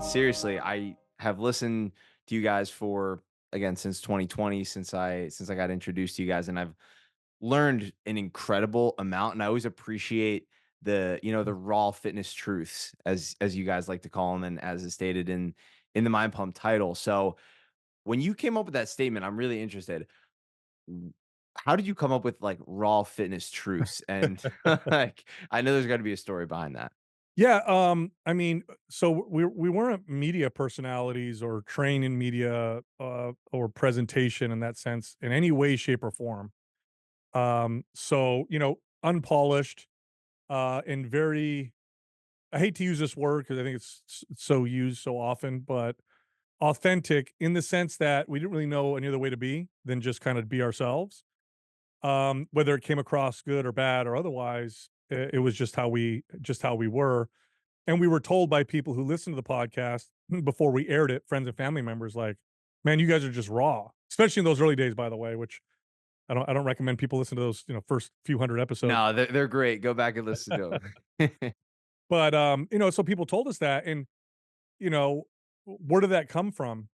seriously, I have listened to you guys for again since 2020, since I got introduced to you guys, and I've learned an incredible amount. And I always appreciate the raw fitness truths, as you guys like to call them, and as is stated in the Mind Pump title. So when you came up with that statement, I'm really interested. w- How did you come up with like raw fitness truths? And like, I know there's got to be a story behind that. Yeah, I mean, so we weren't media personalities or trained in media, or presentation in that sense in any way, shape, or form. So, unpolished, and very I hate to use this word because I think it's so used so often, but authentic in the sense that we didn't really know any other way to be than just kind of be ourselves. Whether it came across good or bad or otherwise, it was just how we were. And we were told by people who listened to the podcast before we aired it, friends and family members, like, "Man, you guys are just raw." Especially in those early days, by the way, which I don't recommend people listen to those, first few hundred episodes. No, they're great. Go back and listen to them. But, so people told us that, and, you know, where did that come from?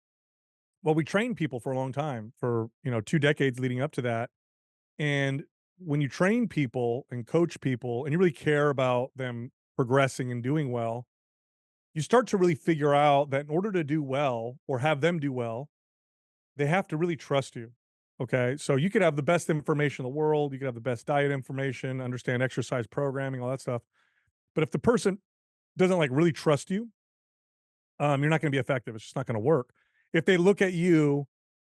Well, we trained people for a long time, for, 2 decades leading up to that, and when you train people and coach people and you really care about them progressing and doing well, you start to really figure out that in order to do well or have them do well, they have to really trust you. Okay. So you could have the best information in the world, you could have the best diet information, understand exercise programming, all that stuff. But if the person doesn't like really trust you, you're not going to be effective. It's just not going to work. If they look at you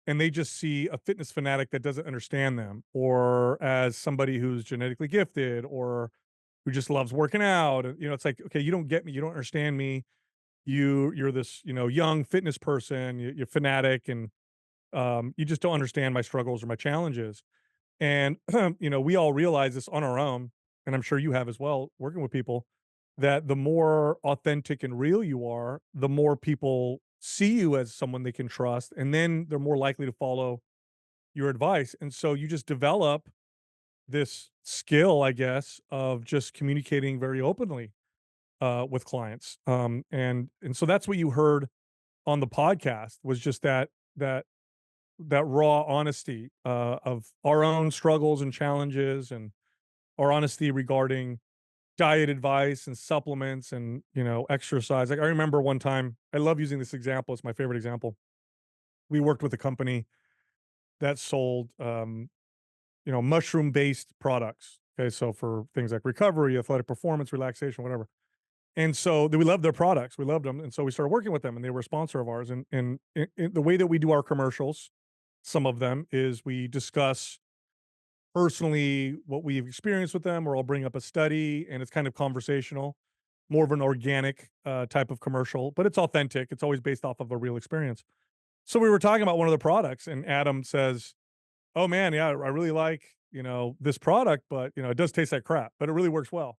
and they just see a fitness fanatic that doesn't understand them, or as somebody who's genetically gifted, or who just loves working out, it's like, okay, you don't get me, you don't understand me. You're this, young fitness person, you're fanatic, and you just don't understand my struggles or my challenges. And we all realize this on our own, and I'm sure you have as well, working with people, that the more authentic and real you are, the more people see you as someone they can trust, and then they're more likely to follow your advice. And so you just develop this skill, I guess, of just communicating very openly with clients. And so that's what you heard on the podcast, was just that raw honesty, of our own struggles and challenges, and our honesty regarding diet advice and supplements and, exercise. Like, I remember one time, I love using this example, it's my favorite example. We worked with a company that sold, mushroom-based products, okay, so for things like recovery, athletic performance, relaxation, whatever. And so we loved their products, we loved them, and so we started working with them, and they were a sponsor of ours, and the way that we do our commercials, some of them, is we discuss personally what we've experienced with them, or I'll bring up a study, and it's kind of conversational, more of an organic, type of commercial, but it's authentic. It's always based off of a real experience. So we were talking about one of the products, and Adam says, "Oh man, yeah, I really like, this product, but it does taste like crap, but it really works well."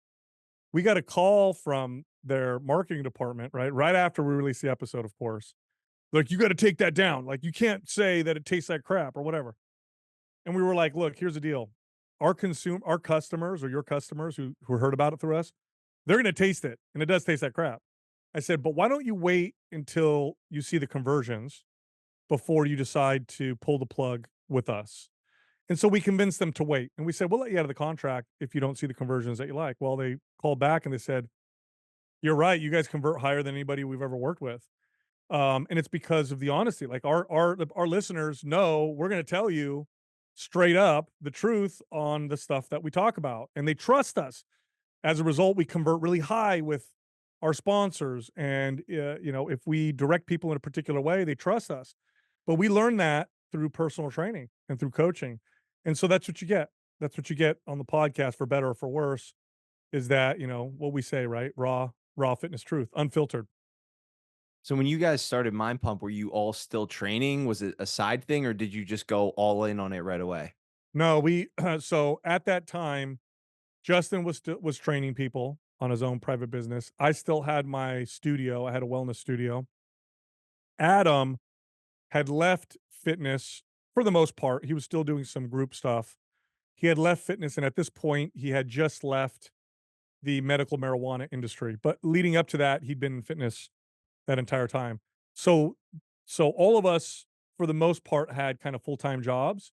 We got a call from their marketing department, right? Right after we released the episode, of course. Like, "You got to take that down. Like, you can't say that it tastes like crap or whatever." And we were like, "Look, here's the deal. Our customers, or your customers who heard about it through us, they're gonna taste it, and it does taste like crap." I said, "But why don't you wait until you see the conversions before you decide to pull the plug with us?" And so we convinced them to wait. And we said, "We'll let you out of the contract if you don't see the conversions that you like." Well, they called back and they said, "You're right. You guys convert higher than anybody we've ever worked with." And it's because of the honesty. Like, our listeners know we're going to tell you straight up the truth on the stuff that we talk about, and they trust us. As a result, we convert really high with our sponsors, and if we direct people in a particular way, they trust us. But we learn that through personal training and through coaching, and so that's what you get. That's what you get on the podcast, for better or for worse. Is that, what we say, right? Raw fitness truth, unfiltered. So when you guys started Mind Pump, were you all still training? Was it a side thing, or did you just go all in on it right away? No, we so at that time, Justin was training people on his own private business. I still had my studio. I had a wellness studio. Adam had left fitness for the most part. He was still doing some group stuff. He had left fitness, and at this point, he had just left the medical marijuana industry. But leading up to that, he'd been in fitness that entire time. So all of us, for the most part, had kind of full-time jobs,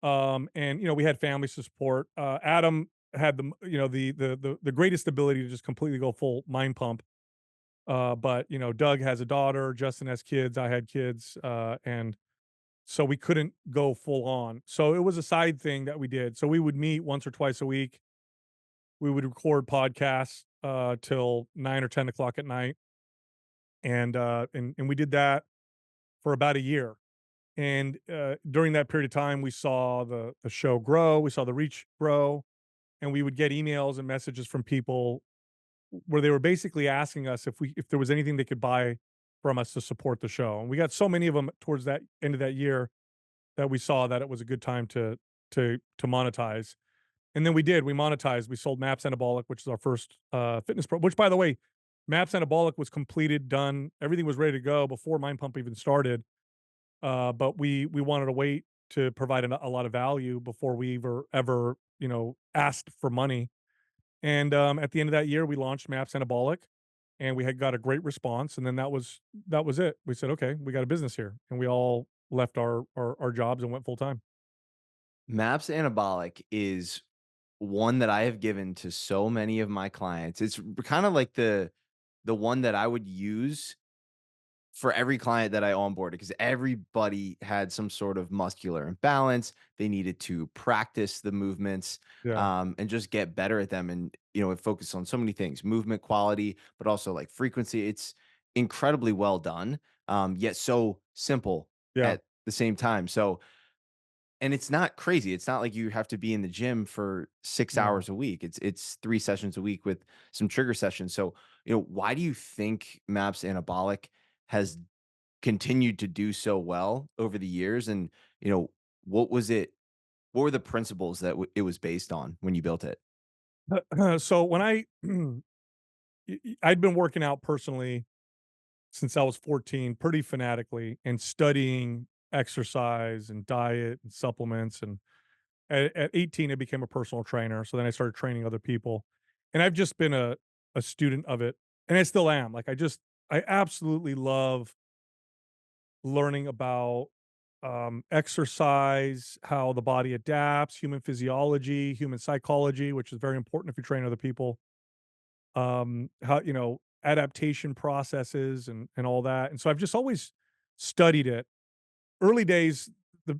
and, we had families to support. Adam had the greatest ability to just completely go full mind pump, but, Doug has a daughter, Justin has kids, I had kids, and so we couldn't go full on. So it was a side thing that we did. So we would meet once or twice a week. We would record podcasts, till 9 or 10 o'clock at night, and we did that for about a year. And, during that period of time, we saw the show grow, we saw the reach grow, and we would get emails and messages from people where they were basically asking us if there was anything they could buy from us to support the show. And we got so many of them towards that end of that year that we saw that it was a good time to monetize. And then we did, we monetized. We sold Maps Anabolic, which is our first, fitness pro which, by the way, Maps Anabolic was completed, done, everything was ready to go before Mind Pump even started. But we wanted to wait to provide a lot of value before we ever, asked for money. And, at the end of that year, we launched Maps Anabolic, and we had got a great response, and then that was it. We said, "Okay, we got a business here," and we all left our jobs and went full time. Maps Anabolic is one that I have given to so many of my clients. It's kind of like the one that I would use for every client that I onboarded, because everybody had some sort of muscular imbalance. They needed to practice the movements, Yeah, and just get better at them. And, it focuses on so many things, movement quality, but also like frequency. It's incredibly well done, yet so simple yeah, at the same time. So, and it's not crazy. It's not like you have to be in the gym for 6 no. hours a week. It's 3 sessions a week with some trigger sessions. So, why do you think MAPS Anabolic has continued to do so well over the years? And, what was it what were the principles that it was based on when you built it? So when I'd been working out personally since I was 14 pretty fanatically and studying exercise and diet and supplements, and at 18, I became a personal trainer, so then I started training other people, and I've just been a student of it, and I still am. Like, I absolutely love learning about, exercise, how the body adapts, human physiology, human psychology, which is very important if you train other people, how, adaptation processes and all that, and so I've just always studied it. Early days,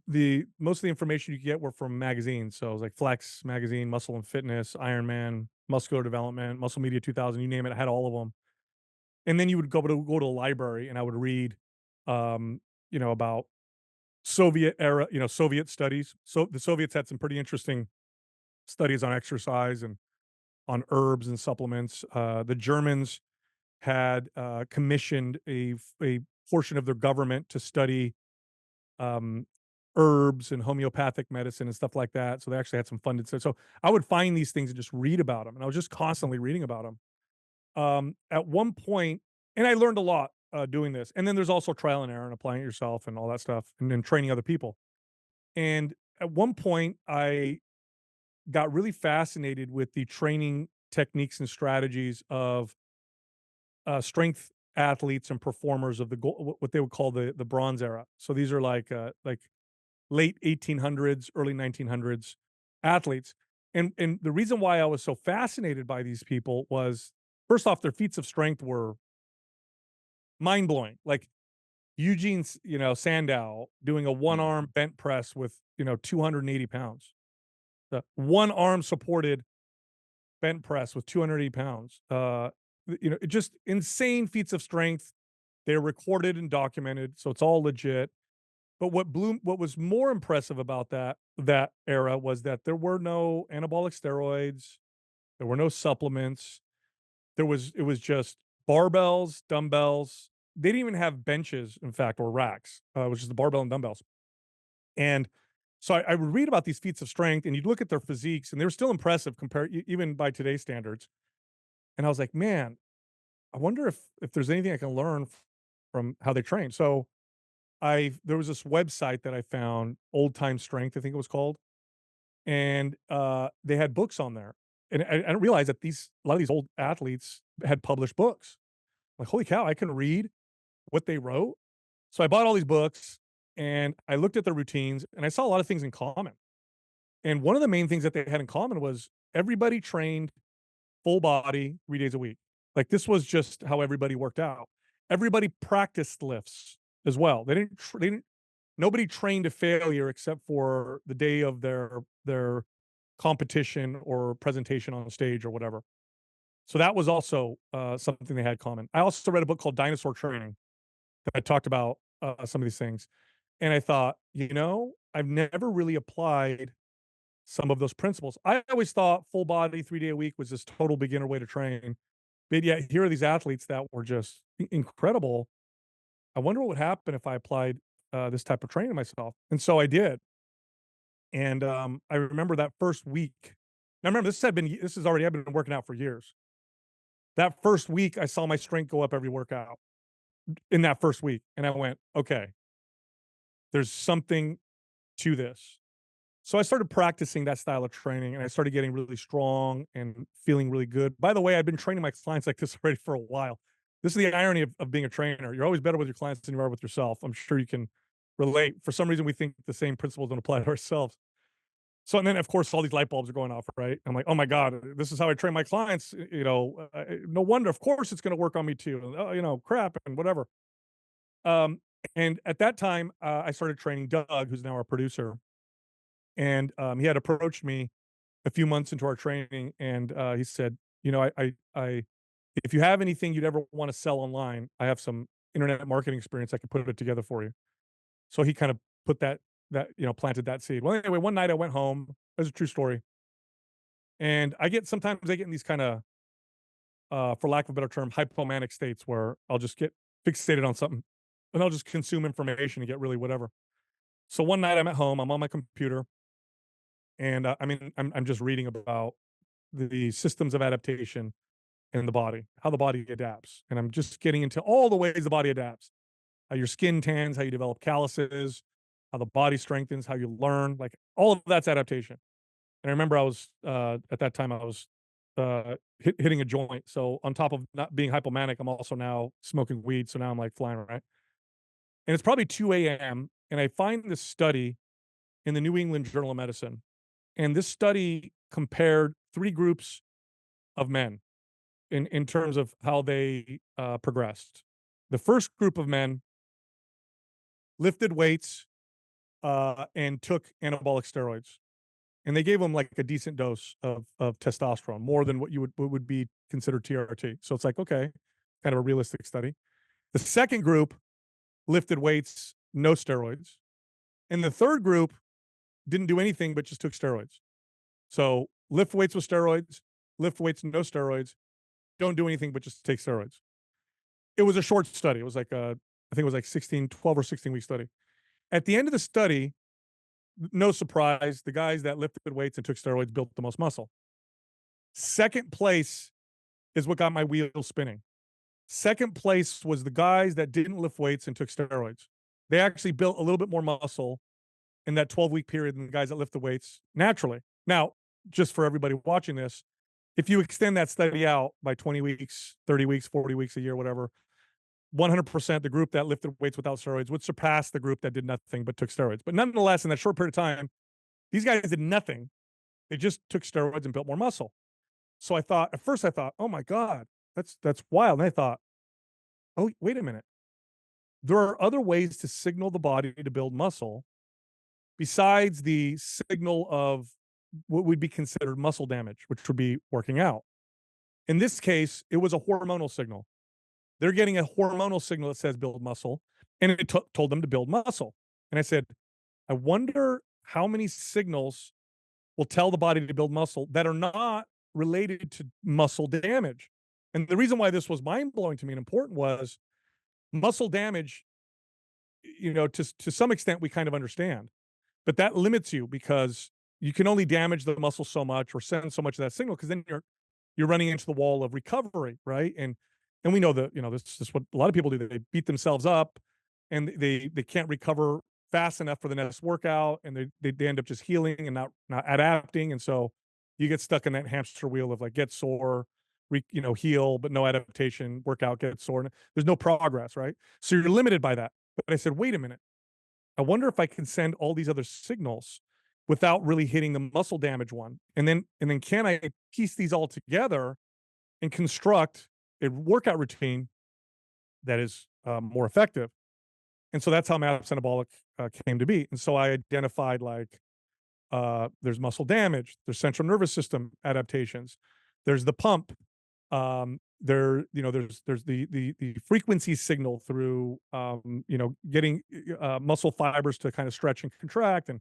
the most of the information you could get were from magazines, so it was like Flex magazine, Muscle and Fitness, Iron Man, Muscular Development, Muscle Media 2000, you name it, I had all of them. And then you would go to a library, and I would read, about Soviet era, Soviet studies. So the Soviets had some pretty interesting studies on exercise and on herbs and supplements. The Germans had, commissioned a portion of their government to study, um, herbs and homeopathic medicine and stuff like that. So they actually had some funded stuff. So I would find these things and just read about them, and I was just constantly reading about them. At one point, and I learned a lot, doing this. And then there's also trial and error and applying it yourself and all that stuff, and then training other people. And at one point, I got really fascinated with the training techniques and strategies of, strength athletes and performers of what they would call the Bronze Era. So these are like late 1800s, early 1900s athletes. And the reason why I was so fascinated by these people was, first off, their feats of strength were mind blowing. Like Sandow doing a one Mm. arm bent press with 280 pounds. The one arm supported bent press with 280 pounds. Just insane feats of strength. They're recorded and documented, so it's all legit. But what was more impressive about that era was that there were no anabolic steroids, there were no supplements. It was just barbells, dumbbells. They didn't even have benches, in fact, or racks. It was just the barbell and dumbbells. And so I would read about these feats of strength, and you'd look at their physiques, and they were still impressive compared even by today's standards. And I was like, man, I wonder if there's anything I can learn from how they train. So there was this website that I found, Old Time Strength, I think it was called, and they had books on there. And I didn't realize that a lot of these old athletes had published books. Like, holy cow, I can read. what they wrote. So I bought all these books and I looked at their routines and I saw a lot of things in common. And one of the main things that they had in common was everybody trained full body 3 days a week. Like, this was just how everybody worked out. Everybody practiced lifts as well. They didn't nobody trained to failure except for the day of their competition or presentation on stage or whatever. So that was also, something they had common. I also read a book called Dinosaur Training that talked about, some of these things, and I thought, I've never really applied some of those principles. I always thought full body 3-day a week was this total beginner way to train, but yet here are these athletes that were just incredible. I wonder what would happen if I applied, this type of training myself, and so I did, and, I remember that first week. Now remember, this has already I've been working out for years. That first week, I saw my strength go up every workout in that first week, and I went, "Okay, there's something to this." So I started practicing that style of training, and I started getting really strong and feeling really good. By the way, I've been training my clients like this already for a while. This is the irony of being a trainer. You're always better with your clients than you are with yourself. I'm sure you can relate. For some reason, we think the same principles don't apply to ourselves. So, and then of course, all these light bulbs are going off, right? I'm like, oh my god, this is how I train my clients. No wonder. Of course, it's going to work on me too. Oh, crap and whatever. Um, and at that time, I started training Doug, who's now our producer, and he had approached me a few months into our training, and he said, if you have anything you'd ever want to sell online, I have some internet marketing experience. I could put it together for you. So he kind of put planted that seed. Well, anyway, one night I went home. It was a true story. And sometimes I get in these kind of, for lack of a better term, hypomanic states where I'll just get fixated on something and I'll just consume information and get really whatever. So one night I'm at home, I'm on my computer, and I'm just reading about the systems of adaptation in the body, how the body adapts. And I'm just getting into all the ways the body adapts, how your skin tans, how you develop calluses, how the body strengthens, how you learn, like all of that's adaptation. And I remember at that time I was hitting a joint. So on top of not being hypomanic, I'm also now smoking weed. So now I'm like flying, right? And it's probably 2 a.m. And I find this study in the New England Journal of Medicine. And this study compared three groups of men in terms of how they progressed. The first group of men lifted weights and took anabolic steroids, and they gave them like a decent dose of testosterone, more than what would be considered TRT. So it's like, okay, kind of a realistic study. The second group lifted weights, no steroids, and the third group didn't do anything but just took steroids. So lift weights with steroids, lift weights no steroids, don't do anything but just take steroids. It was a short study. It was like I think it was like 12 or 16-week study. At the end of the study, no surprise, the guys that lifted weights and took steroids built the most muscle. Second place is what got my wheels spinning. Second place was the guys that didn't lift weights and took steroids. They actually built a little bit more muscle in that 12-week period than the guys that lift the weights naturally. Now, just for everybody watching this, if you extend that study out by 20 weeks, 30 weeks, 40 weeks, a year, whatever, 100% the group that lifted weights without steroids would surpass the group that did nothing but took steroids. But nonetheless, in that short period of time, these guys did nothing. They just took steroids and built more muscle. So at first I thought, oh my God, that's wild. And I thought, oh, wait a minute. There are other ways to signal the body to build muscle besides the signal of what would be considered muscle damage, which would be working out. In this case, it was a hormonal signal. They're getting a hormonal signal that says build muscle, and it told them to build muscle. And I said, I wonder how many signals will tell the body to build muscle that are not related to muscle damage. And the reason why this was mind blowing to me and important was muscle damage, to some extent we kind of understand, but that limits you because you can only damage the muscle so much or send so much of that signal because then you're running into the wall of recovery, right? And we know that this is what a lot of people do. They beat themselves up, and they can't recover fast enough for the next workout, and they end up just healing and not adapting, and so you get stuck in that hamster wheel of like get sore, heal, but no adaptation, workout gets sore. There's no progress, right? So you're limited by that. But I said, wait a minute. I wonder if I can send all these other signals without really hitting the muscle damage one. And then can I piece these all together and construct a workout routine that is more effective? And so that's how MAPS Anabolic came to be. And so I identified like there's muscle damage, there's central nervous system adaptations, there's the pump, there's the frequency signal through getting muscle fibers to kind of stretch and contract. And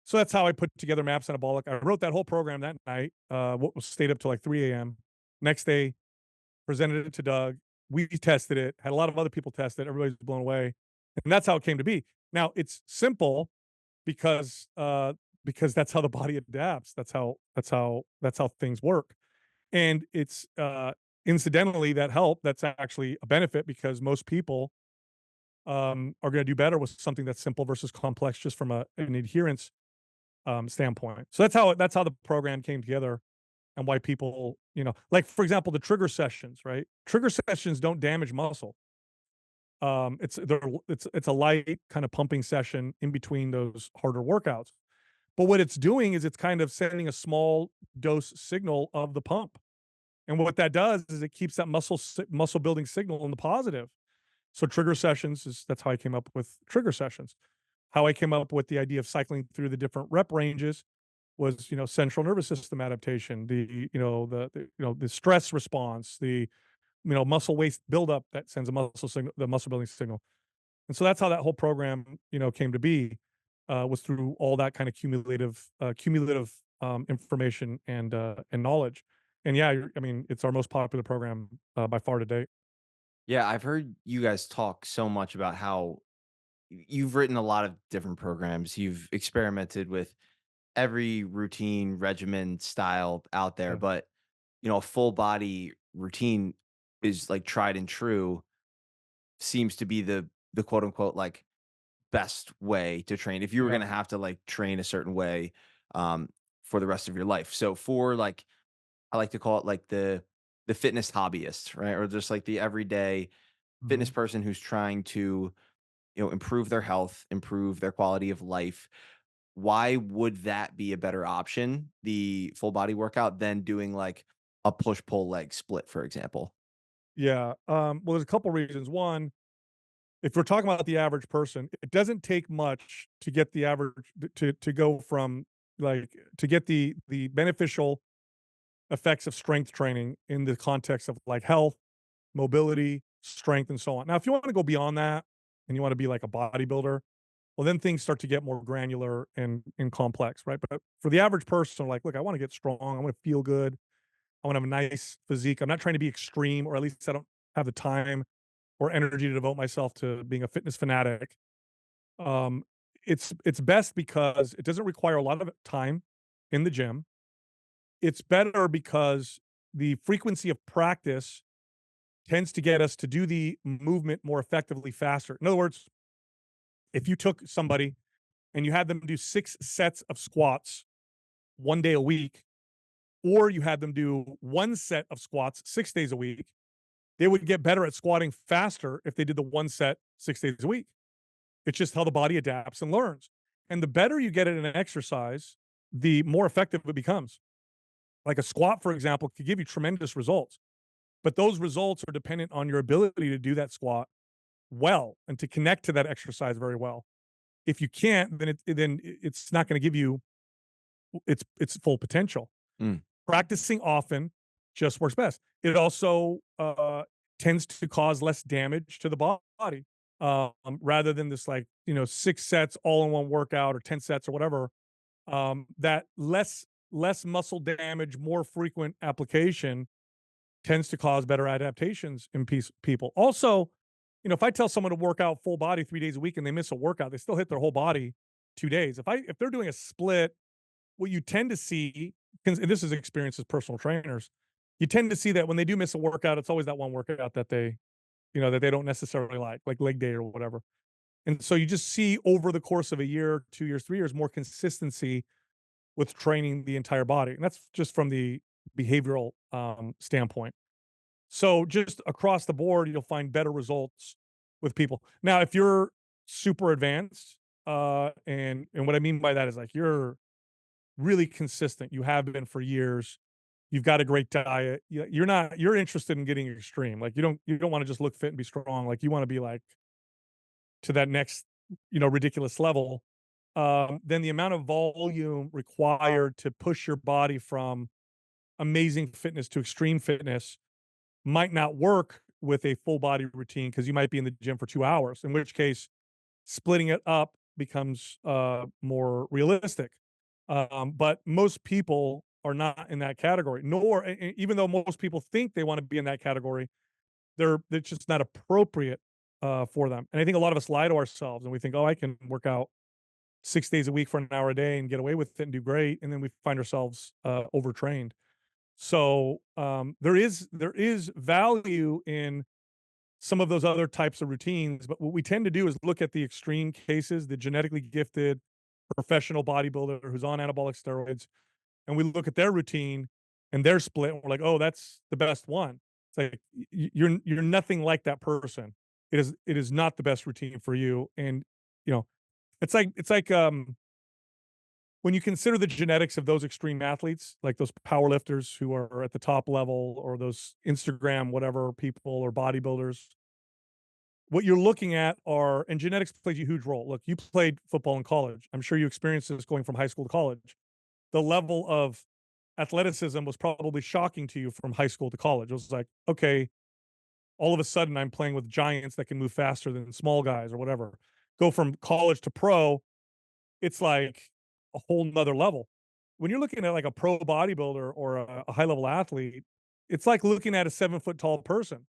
so that's how I put together MAPS Anabolic. I wrote that whole program that night. What was stayed up till like 3 a.m. Next day, presented it to Doug. We tested it, had a lot of other people test it. Everybody's blown away. And that's how it came to be. Now it's simple because because that's how the body adapts. That's how things work. And it's incidentally that help that's actually a benefit because most people are going to do better with something that's simple versus complex just from an adherence standpoint. So that's how the program came together and why people, like for example, the trigger sessions, right? Trigger sessions don't damage muscle. It's a light kind of pumping session in between those harder workouts. But what it's doing is it's kind of sending a small dose signal of the pump. And what that does is it keeps that muscle building signal in the positive. So trigger sessions is that's how I came up with trigger sessions. How I came up with the idea of cycling through the different rep ranges was, central nervous system adaptation, the stress response, the muscle waste buildup that sends a muscle signal, the muscle building signal. And so that's how that whole program, came to be, was through all that kind of cumulative information and knowledge. And yeah, I mean, it's our most popular program by far to date. Yeah, I've heard you guys talk so much about how you've written a lot of different programs. You've experimented with every routine, regimen, style out there, Yeah. but a full body routine is like tried and true, seems to be the quote unquote like best way to train if you were Yeah. gonna have to like train a certain way um for the rest of your life. So for like I like to call it like the fitness hobbyist, right? Or just like the everyday fitness Mhm. person who's trying to, improve their health, improve their quality of life. Why would that be a better option, the full body workout, than doing like a push pull leg split, for example? Yeah. Well, there's a couple reasons. One, if we're talking about the average person, it doesn't take much to get the average to go from like to get the beneficial effects of strength training in the context of like health, mobility, strength, and so on. Now, if you want to go beyond that and you want to be like a bodybuilder, well, then things start to get more granular and complex, right? But for the average person, like, look, I want to get strong. I want to feel good. I want to have a nice physique. I'm not trying to be extreme, or at least I don't have the time or energy to devote myself to being a fitness fanatic. Um, it's best because it doesn't require a lot of time in the gym. It's better because the frequency of practice tends to get us to do the movement more effectively faster. In other words, if you took somebody and you had them do 6 sets of squats 1 day a week, or you had them do 1 set of squats 6 days a week, they would get better at squatting faster if they did the 1 set 6 days a week. It's just how the body adapts and learns. And the better you get at an exercise, the more effective it becomes. Like a squat, for example, could give you tremendous results, but those results are dependent on your ability to do that squat well and to connect to that exercise very well. If you can't, then it's not going to give you its full potential. Mm. Practicing often just works best. It also tends to cause less damage to the body, rather than this like 6 sets all in one workout or 10 sets or whatever. That less muscle damage, more frequent application tends to cause better adaptations in people. Also, if I tell someone to work out full body 3 days a week and they miss a workout, they still hit their whole body 2 days. If they're doing a split, what you tend to see, and this is experience as personal trainers, you tend to see that when they do miss a workout, it's always that one workout that they don't necessarily like leg day or whatever. And so you just see over the course of a year, 2 years, 3 years, more consistency with training the entire body. And that's just from the behavioral standpoint. So just across the board, you'll find better results with people. Now, if you're super advanced, and what I mean by that is like you're really consistent, you have been for years, you've got a great diet, you're interested in getting extreme. Like you don't want to just look fit and be strong. Like you want to be like to that next, ridiculous level. Then the amount of volume required to push your body from amazing fitness to extreme fitness might not work with a full body routine because you might be in the gym for 2 hours, in which case splitting it up becomes more realistic. But most people are not in that category, nor even though most people think they want to be in that category, they're just not appropriate for them. And I think a lot of us lie to ourselves and we think, oh, I can work out 6 days a week for an hour a day and get away with it and do great. And then we find ourselves overtrained. So there is value in some of those other types of routines, but what we tend to do is look at the extreme cases, the genetically gifted professional bodybuilder who's on anabolic steroids, and we look at their routine and their split, and we're like, "Oh, that's the best one." It's like you're nothing like that person. It is not the best routine for you, and you know, it's like when you consider the genetics of those extreme athletes, like those power lifters who are at the top level, or those Instagram whatever people or bodybuilders, what you're looking at are, and genetics plays a huge role. Look, you played football in college. I'm sure you experienced this going from high school to college. The level of athleticism was probably shocking to you from high school to college. It was like, okay, all of a sudden I'm playing with giants that can move faster than small guys or whatever. Go from college to pro, it's like a whole nother level. When you're looking at like a pro bodybuilder or a high level athlete, it's like looking at a 7 foot tall person.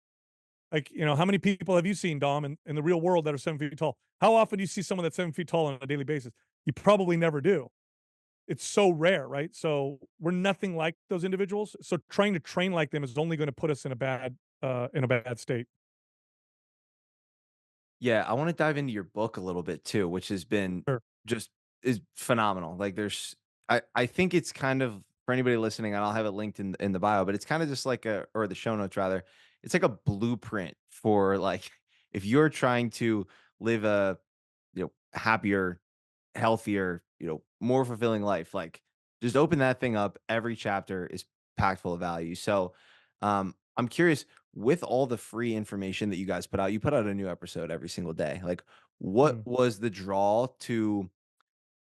Like, how many people have you seen, Dom, in the real world that are 7 feet tall? How often do you see someone that's 7 feet tall on a daily basis? You probably never do. It's so rare, right? So we're nothing like those individuals. So trying to train like them is only going to put us in a bad state. Yeah, I wanna dive into your book a little bit too, which has been Sure. just is phenomenal. Like, I think it's kind of for anybody listening, and I'll have it linked in the bio, but it's kinda just like a or the show notes rather. It's like a blueprint for, like, if you're trying to live a, happier, healthier, more fulfilling life, like, just open that thing up. Every chapter is packed full of value. So, I'm curious, with all the free information that you put out a new episode every single day. Like, what Mm. was the draw to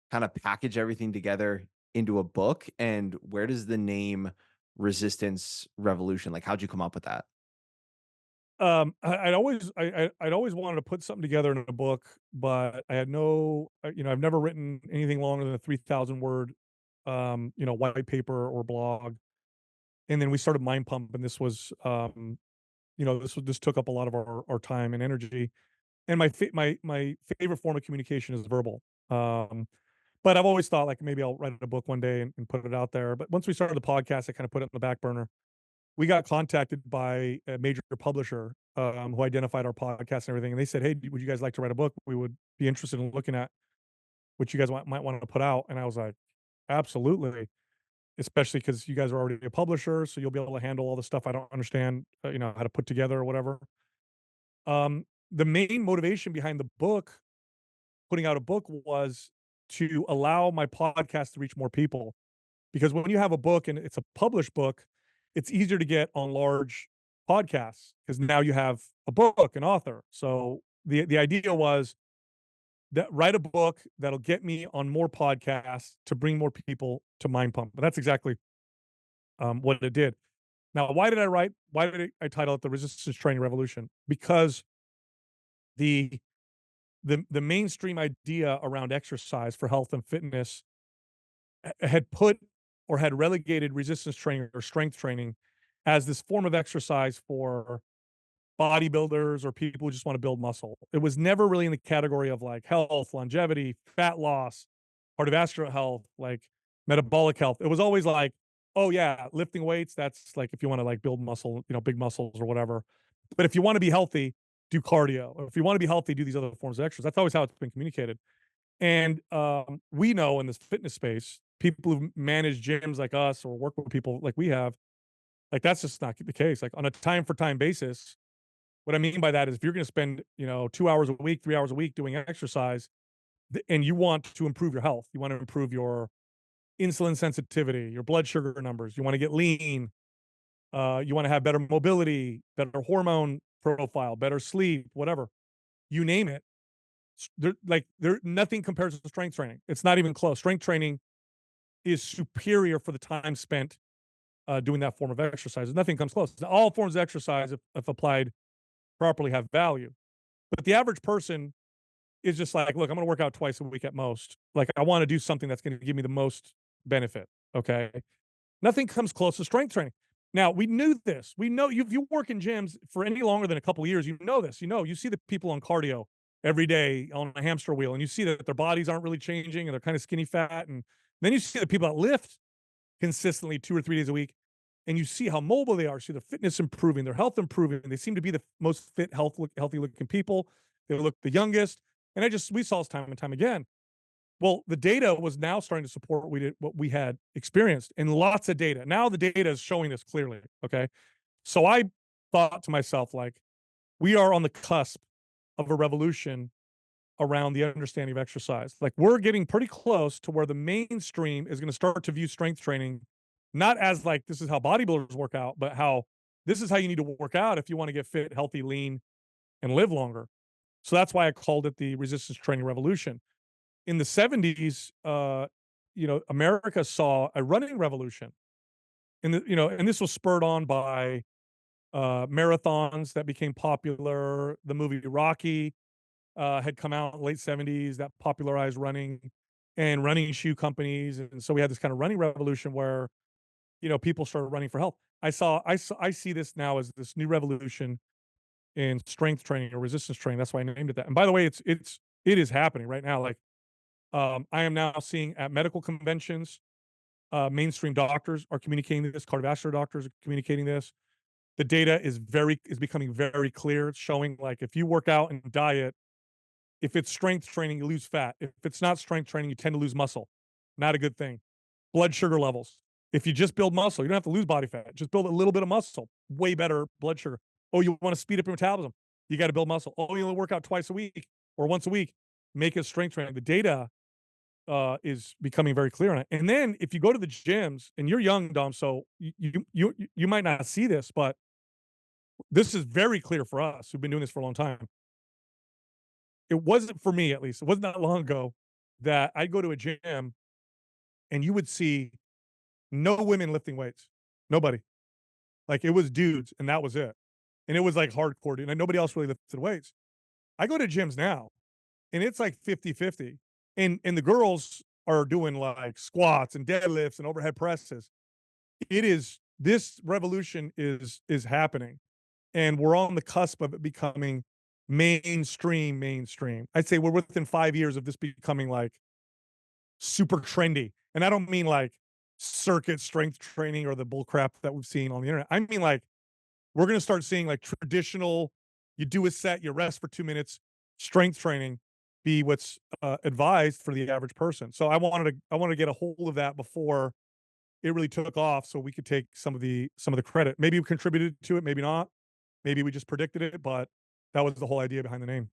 kind of package everything together into a book? And where does the name Resistance Revolution, like, how'd you come up with that? I'd always wanted to put something together in a book, but I had no, I've never written anything longer than a 3,000 word, white paper or blog. And then we started MindPump, and this took up a lot of our time and energy. And my favorite form of communication is verbal. Um, but I've always thought like maybe I'll write a book one day and put it out there. But once we started the podcast, I kind of put it in the back burner. We got contacted by a major publisher who identified our podcast and everything, and they said, "Hey, would you guys like to write a book? We would be interested in looking at what you guys might want to put out." And I was like, "Absolutely." Especially because you guys are already a publisher, so you'll be able to handle all the stuff I don't understand, how to put together or whatever. The main motivation behind the book, putting out a book, was to allow my podcast to reach more people. Because when you have a book and it's a published book, it's easier to get on large podcasts because now you have a book, an author. So the idea was that write a book that'll get me on more podcasts to bring more people to Mind Pump. But that's exactly what it did. Now, why did I title it The Resistance Training Revolution? Because the the mainstream idea around exercise for health and fitness had put or had relegated resistance training or strength training as this form of exercise for bodybuilders or people who just want to build muscle. It was never really in the category of like health, longevity, fat loss, cardiovascular health, like metabolic health. It was always like, oh yeah, lifting weights, that's like if you want to like build muscle, big muscles or whatever. But if you want to be healthy, do cardio. Or if you want to be healthy, do these other forms of exercise. That's always how it's been communicated. And we know in this fitness space, people who manage gyms like us or work with people like we have, like that's just not the case. Like on a time for time basis, what I mean by that is if you're going to spend, 2 hours a week, 3 hours a week doing exercise, and you want to improve your health, you want to improve your insulin sensitivity, your blood sugar numbers, you want to get lean, you want to have better mobility, better hormone profile, better sleep, whatever, you name it. Nothing compares to strength training. It's not even close. Strength training is superior for the time spent doing that form of exercise. Nothing comes close. All forms of exercise, if applied properly, have value. But the average person is just like, look, I'm going to work out twice a week at most. Like, I want to do something that's going to give me the most benefit. Okay. Nothing comes close to strength training. Now, we knew this. We know if you work in gyms for any longer than a couple of years, you know this. You see the people on cardio every day on a hamster wheel, and you see that their bodies aren't really changing and they're kind of skinny fat. And then you see the people that lift consistently 2 or 3 days a week, and you see how mobile they are. See their fitness improving, their health improving. They seem to be the most fit, healthy looking people. They look the youngest. And we saw this time and time again. Well, the data was now starting to support what we had experienced, and lots of data. Now the data is showing this clearly. Okay. So I thought to myself, like, we are on the cusp of a revolution around the understanding of exercise. Like, we're getting pretty close to where the mainstream is going to start to view strength training not as like this is how bodybuilders work out, but how this is how you need to work out if you want to get fit, healthy, lean, and live longer. So that's why I called it the resistance training revolution. In the 70s, America saw a running revolution. And this was spurred on by marathons that became popular. The movie Rocky had come out in the late 70s that popularized running and running shoe companies. And so we had this kind of running revolution where, people started running for health. I see this now as this new revolution in strength training or resistance training. That's why I named it that. And by the way, it is happening right now. Like, I am now seeing at medical conventions, mainstream doctors are communicating this, cardiovascular doctors are communicating this. The data is becoming very clear. It's showing like if you work out and diet, if it's strength training, you lose fat. If it's not strength training, you tend to lose muscle. Not a good thing. Blood sugar levels. If you just build muscle, you don't have to lose body fat. Just build a little bit of muscle. Way better blood sugar. Oh, you want to speed up your metabolism? You got to build muscle. Oh, you only work out twice a week or once a week. Make it strength training. The data is becoming very clear on it. And then if you go to the gyms and you're young, Dom, so you might not see this, but this is very clear for us who've been doing this for a long time. It wasn't for me, at least. It wasn't that long ago that I'd go to a gym and you would see no women lifting weights. Nobody. Like it was dudes and that was it. And it was like hardcore, dude. And nobody else really lifted weights. I go to gyms now and it's like 50-50. And the girls are doing like squats and deadlifts and overhead presses. This revolution is happening. And we're on the cusp of it becoming mainstream. I'd say we're within 5 years of this becoming like super trendy. And I don't mean like circuit strength training or the bull crap that we've seen on the internet. I mean like we're going to start seeing like traditional, you do a set, you rest for 2 minutes, strength training be what's advised for the average person. So I wanted to get a hold of that before it really took off, so we could take some of the credit. Maybe we contributed to it, maybe not. Maybe we just predicted it, but that was the whole idea behind the name.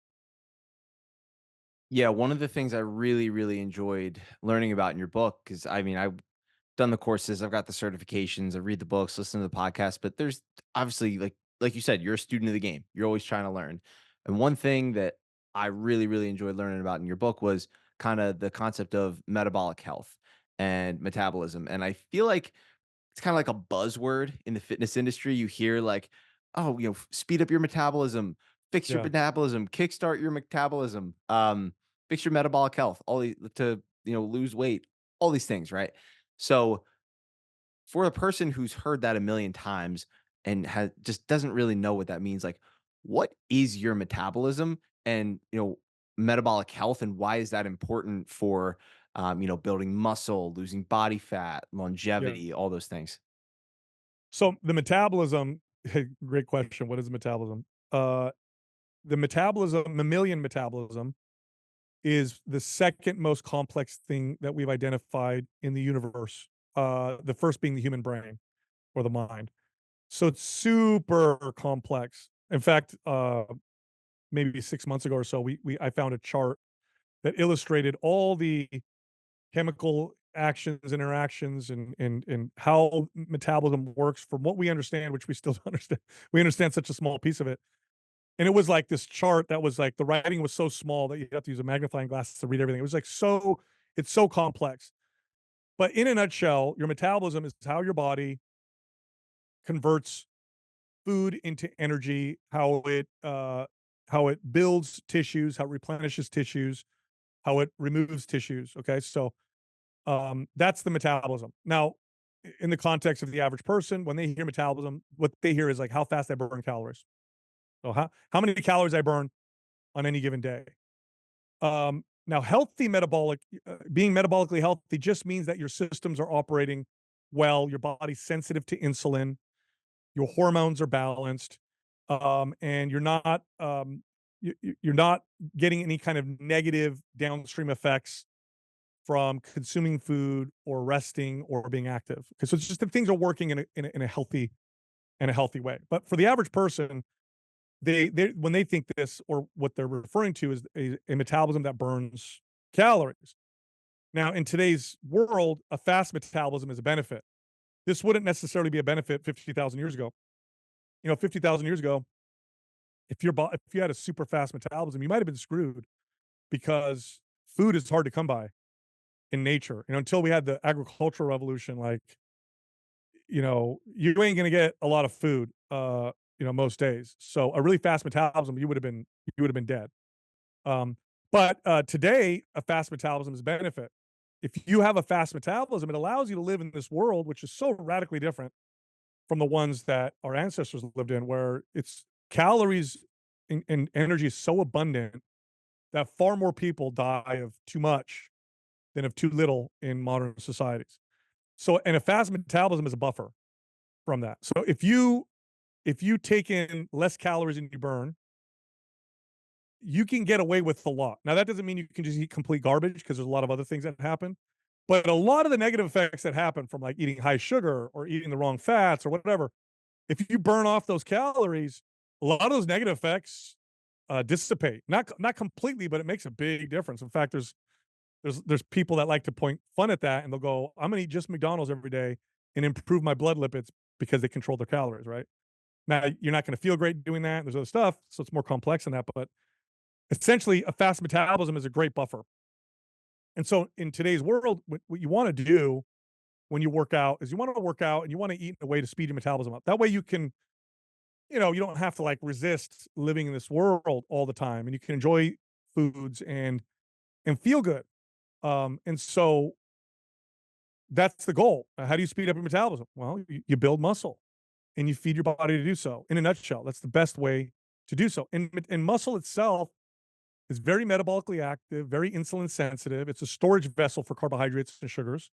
Yeah, one of the things I really, really enjoyed learning about in your book, because I mean, I've done the courses, I've got the certifications, I read the books, listen to the podcast, but there's obviously like you said, you're a student of the game. You're always trying to learn. And one thing that I really, really enjoyed learning about in your book was kind of the concept of metabolic health and metabolism. And I feel like it's kinda like a buzzword in the fitness industry. You hear like, "Oh, speed up your metabolism, fix your Yeah. metabolism, kickstart your metabolism, fix your metabolic health, all the to, lose weight," all these things, right? So, for a person who's heard that a million times and has just doesn't really know what that means, like, what is your metabolism and, metabolic health, and why is that important for, building muscle, losing body fat, Yeah. longevity, all those things? So the metabolism great question. What is metabolism? The metabolism, mammalian metabolism is the second most complex thing that we've identified in the universe. The first being the human brain or the mind. So it's super complex. In fact, maybe 6 months ago or so, we I found a chart that illustrated all the chemical actions, interactions, and how metabolism works from what we understand, which we still don't understand. We understand such a small piece of it. And it was like this chart that was like the writing was so small that you have to use a magnifying glass to read everything. It was like it's so complex. But in a nutshell, your metabolism is how your body converts food into energy, how it builds tissues, how it replenishes tissues, how it removes tissues. Okay, so that's the metabolism. Now, in the context of the average person, when they hear metabolism, what they hear is like how fast I burn calories. So how many calories I burn on any given day. Now, healthy metabolic, being metabolically healthy just means that your systems are operating well, your body's sensitive to insulin, your hormones are balanced, and you're not getting any kind of negative downstream effects from consuming food or resting or being active. Because so it's just that things are working in a healthy way. But for the average person, they when they think this or what they're referring to is a metabolism that burns calories. Now, in today's world, a fast metabolism is a benefit. This wouldn't necessarily be a benefit 50,000 years ago. 50,000 years ago, if you had a super fast metabolism, you might have been screwed because food is hard to come by in nature. Until we had the agricultural revolution, like, you ain't gonna get a lot of food, most days. So a really fast metabolism, you would have been dead. Um, but today, a fast metabolism is a benefit. If you have a fast metabolism, it allows you to live in this world, which is so radically different from the ones that our ancestors lived in, where it's calories and energy is so abundant that far more people die of too much than of too little in modern societies. So, and a fast metabolism is a buffer from that. So if you take in less calories than you burn, you can get away with a lot. Now that doesn't mean you can just eat complete garbage because there's a lot of other things that happen. But a lot of the negative effects that happen from like eating high sugar or eating the wrong fats or whatever, if you burn off those calories, a lot of those negative effects dissipate. Not completely, but it makes a big difference. In fact, there's people that like to point fun at that, and they'll go, "I'm gonna eat just McDonald's every day and improve my blood lipids because they control their calories." Right now, you're not going to feel great doing that. There's other stuff, so it's more complex than that. But essentially, a fast metabolism is a great buffer. And so, in today's world, what you want to do when you work out is you want to work out and you want to eat in a way to speed your metabolism up. That way, you can, you don't have to like resist living in this world all the time, and you can enjoy foods and feel good. And so that's the goal. How do you speed up your metabolism? Well, you build muscle and you feed your body to do so. In a nutshell, that's the best way to do so. And muscle itself is very metabolically active, very insulin sensitive. It's a storage vessel for carbohydrates and sugars.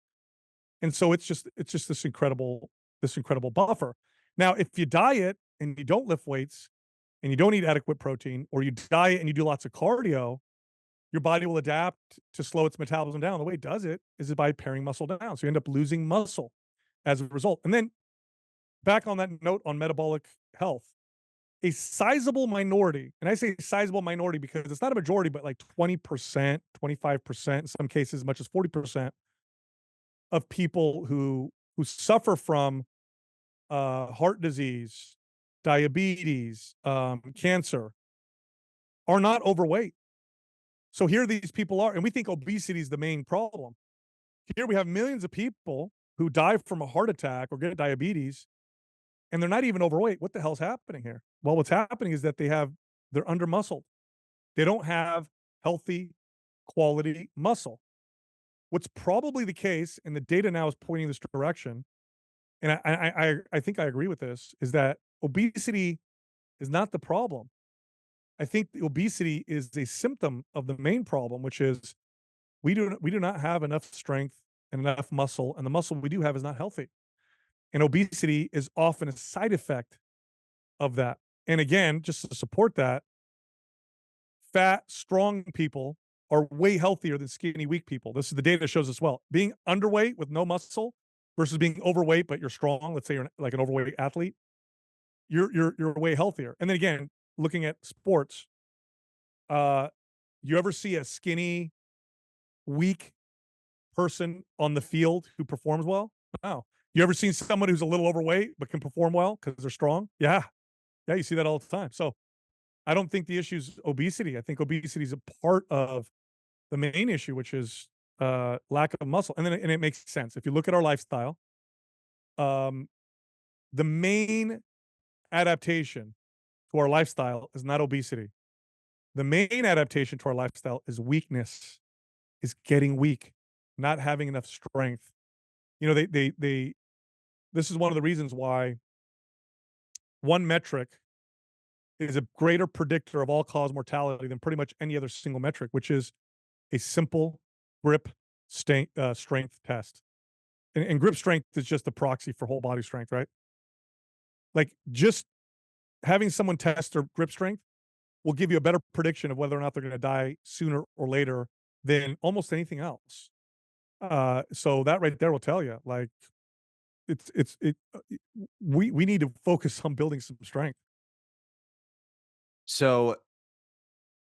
And so it's just this incredible buffer. Now, if you diet and you don't lift weights and you don't eat adequate protein, or you diet and you do lots of cardio, your body will adapt to slow its metabolism down. The way it does it is by paring muscle down. So you end up losing muscle as a result. And then back on that note on metabolic health, a sizable minority, and I say sizable minority because it's not a majority, but like 20%, 25%, in some cases, as much as 40% of people who suffer from heart disease, diabetes, cancer, are not overweight. So here these people are, and we think obesity is the main problem. Here we have millions of people who die from a heart attack or get diabetes, and they're not even overweight. What the hell's happening here? Well, what's happening is that they're under muscled. They don't have healthy quality muscle. What's probably the case, and the data now is pointing this direction, and I think I agree with this, is that obesity is not the problem. I think the obesity is a symptom of the main problem, which is we do not have enough strength and enough muscle, and the muscle we do have is not healthy. And obesity is often a side effect of that. And again, just to support that, fat, strong people are way healthier than skinny, weak people. This is the data shows as well. Being underweight with no muscle versus being overweight, but you're strong. Let's say you're like an overweight athlete, you're way healthier. And then again, looking at sports, uh, you ever see a skinny, weak person on the field who performs well? No. You ever seen someone who's a little overweight but can perform well because they're strong? Yeah. Yeah, you see that all the time. So I don't think the issue is obesity. I think obesity is a part of the main issue, which is lack of muscle. And it makes sense. If you look at our lifestyle, um, the main adaptation to our lifestyle is not obesity. The main adaptation to our lifestyle is weakness, is getting weak, not having enough strength. You know, they this is one of the reasons why one metric is a greater predictor of all-cause mortality than pretty much any other single metric, which is a simple grip strength test. And grip strength is just a proxy for whole body strength, right? Like, just having someone test their grip strength will give you a better prediction of whether or not they're gonna die sooner or later than almost anything else. So that right there will tell you, like, it's it we need to focus on building some strength. So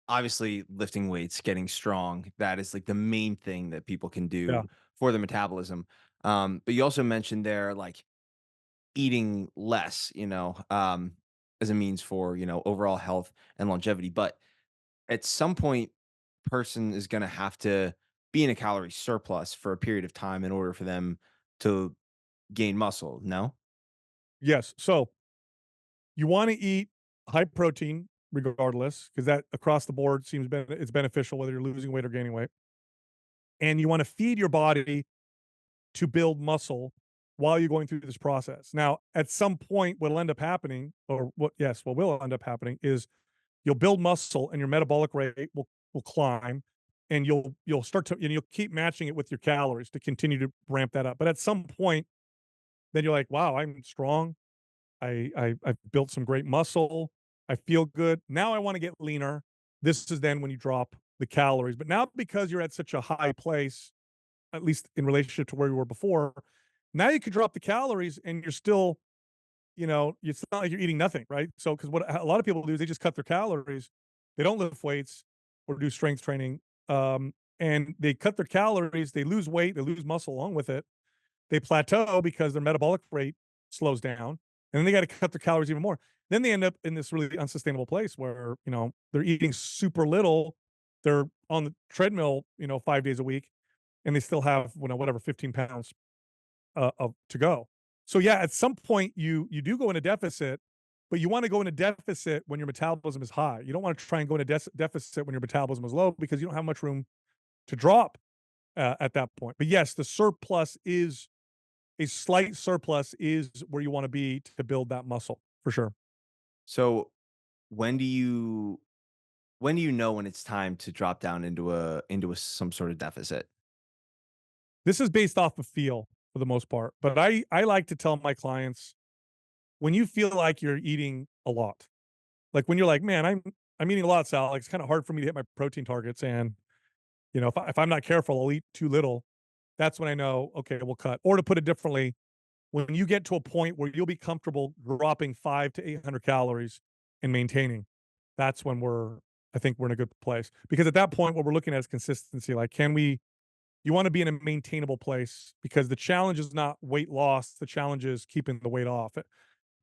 obviously lifting weights, getting strong, that is like the main thing that people can Yeah. do for the metabolism. But you also mentioned there like eating less, as a means for, overall health and longevity. But at some point, person is going to have to be in a calorie surplus for a period of time in order for them to gain muscle. No? Yes. So you wanna eat high protein regardless, because that across the board seems it's beneficial whether you're losing weight or gaining weight. And you wanna feed your body to build muscle while you're going through this process. Now, at some point, what'll end up happening, or what will end up happening is you'll build muscle and your metabolic rate will climb, and you'll start to and you'll keep matching it with your calories to continue to ramp that up. But at some point, then you're like, "Wow, I'm strong. I've built some great muscle. I feel good. Now I wanna get leaner." This is then when you drop the calories. But now because you're at such a high place, at least in relationship to where you were before, now you could drop the calories and you're still, it's not like you're eating nothing, right? So, because what a lot of people do is they just cut their calories. They don't lift weights or do strength training, and they cut their calories, they lose weight, they lose muscle along with it. They plateau because their metabolic rate slows down, and then they gotta cut their calories even more. Then they end up in this really unsustainable place where, they're eating super little, they're on the treadmill, 5 days a week, and they still have, whatever, 15 pounds, of to go. So, yeah, at some point, you do go into deficit, but you wanna go into deficit when your metabolism is high. You don't wanna try and go into deficit when your metabolism is low because you don't have much room to drop, at that point. But, yes, the surplus is a slight surplus is where you wanna be to build that muscle, for sure. So when do you know when it's time to drop down into a some sort of deficit? This is based off of feel for the most part, but I like to tell my clients, when you feel like you're eating a lot, like when you're like, "Man, I'm eating a lot, Sal, like, it's kinda hard for me to hit my protein targets, and, if I'm not careful, I'll eat too little." That's when I know, "Okay, we'll cut." Or to put it differently, when you get to a point where you'll be comfortable dropping 5 to 800 calories and maintaining, that's when I think we're in a good place. Because at that point, what we're looking at is consistency. Like, you want to be in a maintainable place because the challenge is not weight loss. The challenge is keeping the weight off.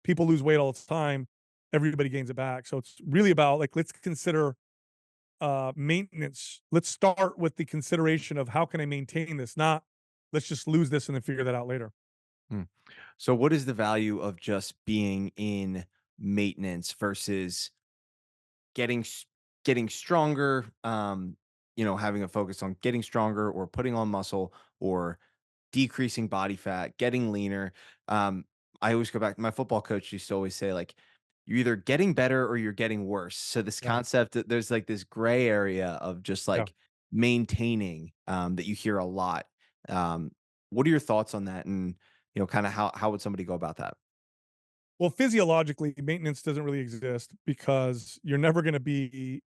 People lose weight all the time. Everybody gains it back. So it's really about, like, let's consider maintenance. Let's start with the consideration of how can I maintain this, not let's just lose this and then figure that out later. Hmm. So what is the value of just being in maintenance versus getting s getting stronger, having a focus on getting stronger or putting on muscle or decreasing body fat, getting leaner. I always go back my football coach used to always say, like, "You're either getting better or you're getting worse." So this Yeah. concept that there's, like, this gray area of just, Yeah. like, maintaining, that you hear a lot. Um, what are your thoughts on that? And, kinda how would somebody go about that? Well, physiologically, maintenance doesn't really exist because you're never gonna be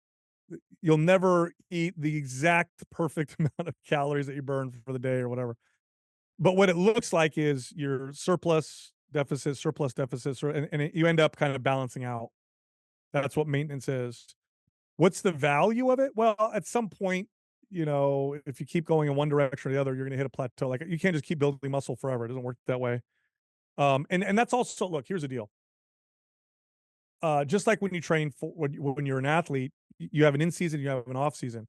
you'll never eat the exact perfect amount of calories that you burn for the day or whatever. But what it looks like is your surplus deficits, and you end up kind of balancing out. That's what maintenance is. What's the value of it? Well, at some point, if you keep going in one direction or the other, you're going to hit a plateau. Like you can't just keep building muscle forever. It doesn't work that way. And that's also, look, here's the deal. Just like when you train for when you're an athlete, you have an in season, you have an off season.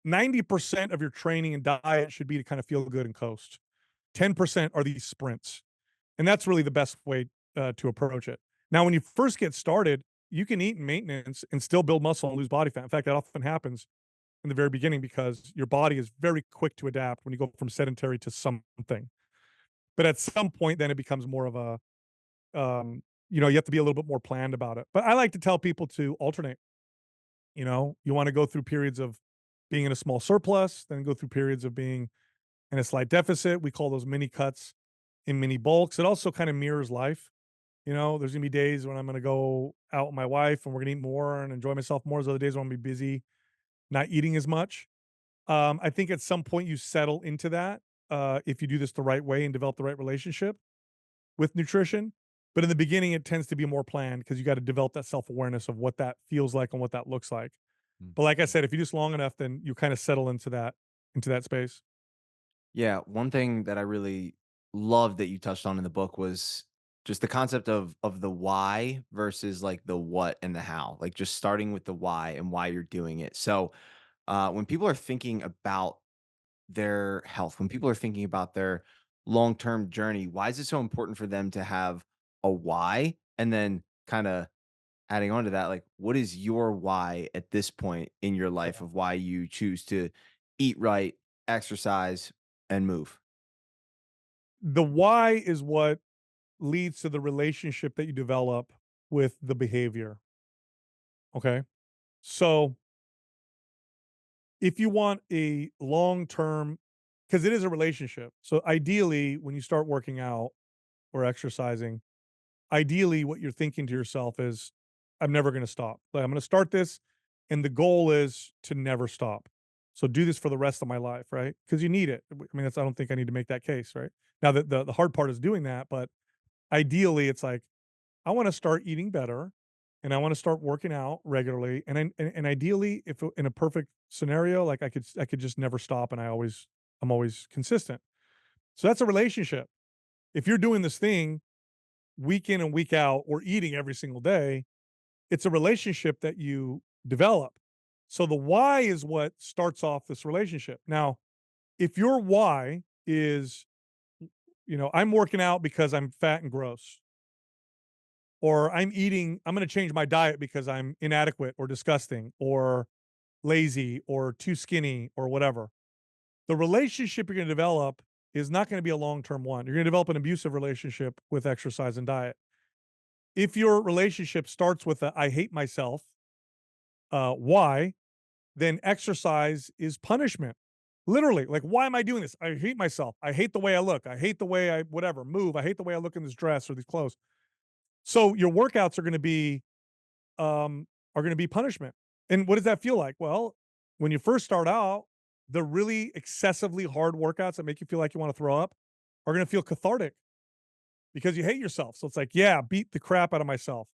90% of your training and diet should be to kind of feel good and coast. 10% are these sprints. And that's really the best way to approach it. Now, when you first get started, you can eat in maintenance and still build muscle and lose body fat. In fact, that often happens in the very beginning because your body is very quick to adapt when you go from sedentary to something. But at some point, then it becomes more of a, you have to be a little bit more planned about it. But I like to tell people to alternate. You want to go through periods of being in a small surplus, then go through periods of being in a slight deficit. We call those mini cuts in mini bulks. It also kind of mirrors life. There's gonna be days when I'm gonna go out with my wife and we're gonna eat more and enjoy myself more. There's other days when I'm gonna be busy, not eating as much. I think at some point you settle into that if you do this the right way and develop the right relationship with nutrition. But in the beginning, it tends to be more planned because you got to develop that self awareness of what that feels like and what that looks like. Mm. But like I said, if you do this long enough, then you kind of settle into that space. Yeah, one thing that I really loved that you touched on in the book was just the concept of the why versus like the what and the how. Like just starting with the why and why you're doing it. So, when people are thinking about their health, when people are thinking about their long-term journey, why is it so important for them to have a why? And then kind of adding on to that, like what is your why at this point in your life Yeah. of why you choose to eat right, exercise, and move? The why is what leads to the relationship that you develop with the behavior. Okay. So if you want a long term, because it is a relationship. So ideally, when you start working out or exercising, ideally, what you're thinking to yourself is, I'm never going to stop. Like, I'm going to start this. And the goal is to never stop. So do this for the rest of my life, right? Because you need it. I mean, I don't think I need to make that case, right? Now, the hard part is doing that. But ideally, it's like, I wanna start eating better, and I wanna start working out regularly, and ideally, if in a perfect scenario, like, I could just never stop, and I'm always consistent. So that's a relationship. If you're doing this thing week in and week out or eating every single day, it's a relationship that you develop. So the why is what starts off this relationship. Now, if your why is, I'm working out because I'm fat and gross, or I'm going to change my diet because I'm inadequate or disgusting or lazy or too skinny or whatever. The relationship you're going to develop is not going to be a long-term one. You're going to develop an abusive relationship with exercise and diet. If your relationship starts with a I hate myself, why, then exercise is punishment. Literally, like, why am I doing this? I hate myself. I hate the way I look. I hate the way I whatever move. I hate the way I look in this dress or these clothes. So your workouts are going to be punishment. And what does that feel like? Well, when you first start out, the really excessively hard workouts that make you feel like you want to throw up are going to feel cathartic because you hate yourself. So it's like, yeah, beat the crap out of myself.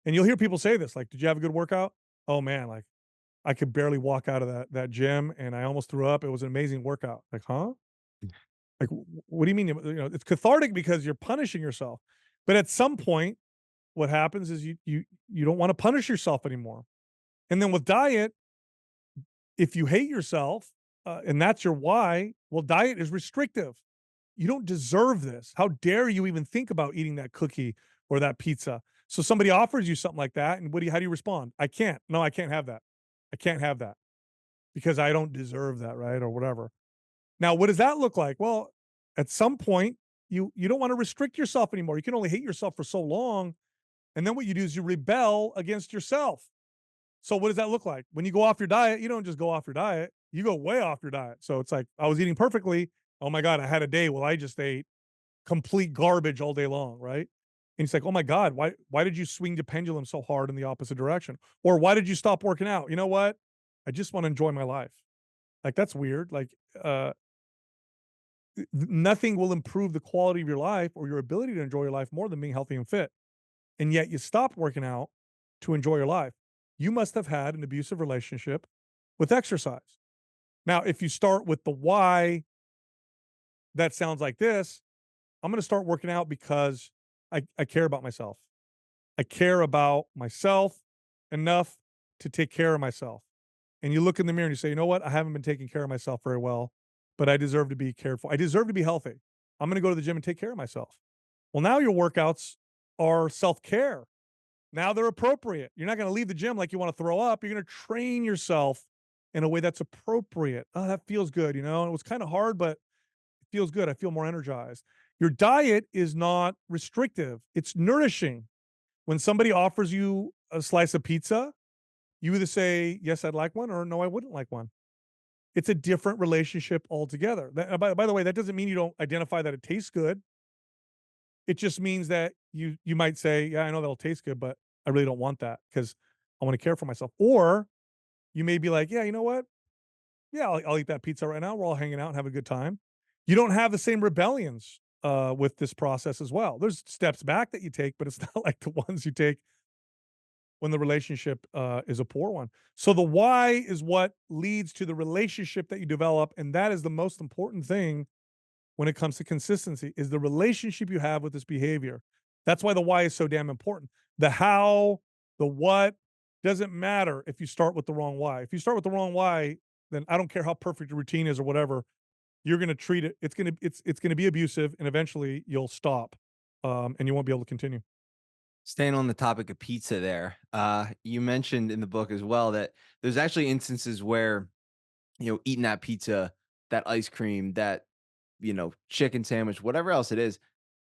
And you'll hear people say this, like, did you have a good workout? Oh man, like I could barely walk out of that gym and I almost threw up. It was an amazing workout. Like, huh? Like, what do you mean? It's cathartic because you're punishing yourself. But at some point, what happens is you don't want to punish yourself anymore. And then with diet, if you hate yourself, and that's your why, well, diet is restrictive. You don't deserve this. How dare you even think about eating that cookie or that pizza? So somebody offers you something like that, and how do you respond? I can't. No, I can't have that. I can't have that because I don't deserve that, right? Or whatever. Now, what does that look like? Well, at some point, you don't want to restrict yourself anymore. You can only hate yourself for so long. And then what you do is you rebel against yourself. So what does that look like? When you go off your diet, you don't just go off your diet, you go way off your diet. So it's like, I was eating perfectly. Oh my God, I had a day where I just ate complete garbage all day long, right? And it's like, oh my God, why did you swing the pendulum so hard in the opposite direction? Or why did you stop working out? You know what? I just wanna enjoy my life. Like, that's weird. Like, nothing will improve the quality of your life or your ability to enjoy your life more than being healthy and fit. And yet you stopped working out to enjoy your life. You must have had an abusive relationship with exercise. Now, if you start with the why that sounds like this, I'm going to start working out because I care about myself. I care about myself enough to take care of myself. And you look in the mirror and you say, you know what? I haven't been taking care of myself very well, but I deserve to be cared for. I deserve to be healthy. I'm going to go to the gym and take care of myself. Well, now your workouts are self care. Now they're appropriate. You're not going to leave the gym like you want to throw up. You're going to train yourself in a way that's appropriate. Oh, that feels good. It was kind of hard, but it feels good. I feel more energized. Your diet is not restrictive, it's nourishing. When somebody offers you a slice of pizza, you either say, yes, I'd like one, or no, I wouldn't like one. It's a different relationship altogether. By the way, that doesn't mean you don't identify that it tastes good. It just means that you might say, "Yeah, I know that'll taste good, but I really don't want that because I wanna care for myself." Or you may be like, "Yeah, you know what? Yeah, I'll eat that pizza right now. We're all hanging out and have a good time." You don't have the same rebellions, with this process as well. There's steps back that you take, but it's not like the ones you take when the relationship, is a poor one. So the why is what leads to the relationship that you develop, and that is the most important thing when it comes to consistency is the relationship you have with this behavior. That's why the why is so damn important. The how, the what doesn't matter if you start with the wrong why. If you start with the wrong why, then I don't care how perfect your routine is or whatever, you're going to treat it it's going to be abusive and eventually you'll stop and you won't be able to continue. Staying on the topic of pizza there, you mentioned in the book as well that there's actually instances where, eating that pizza, that ice cream, that, chicken sandwich, whatever else it is,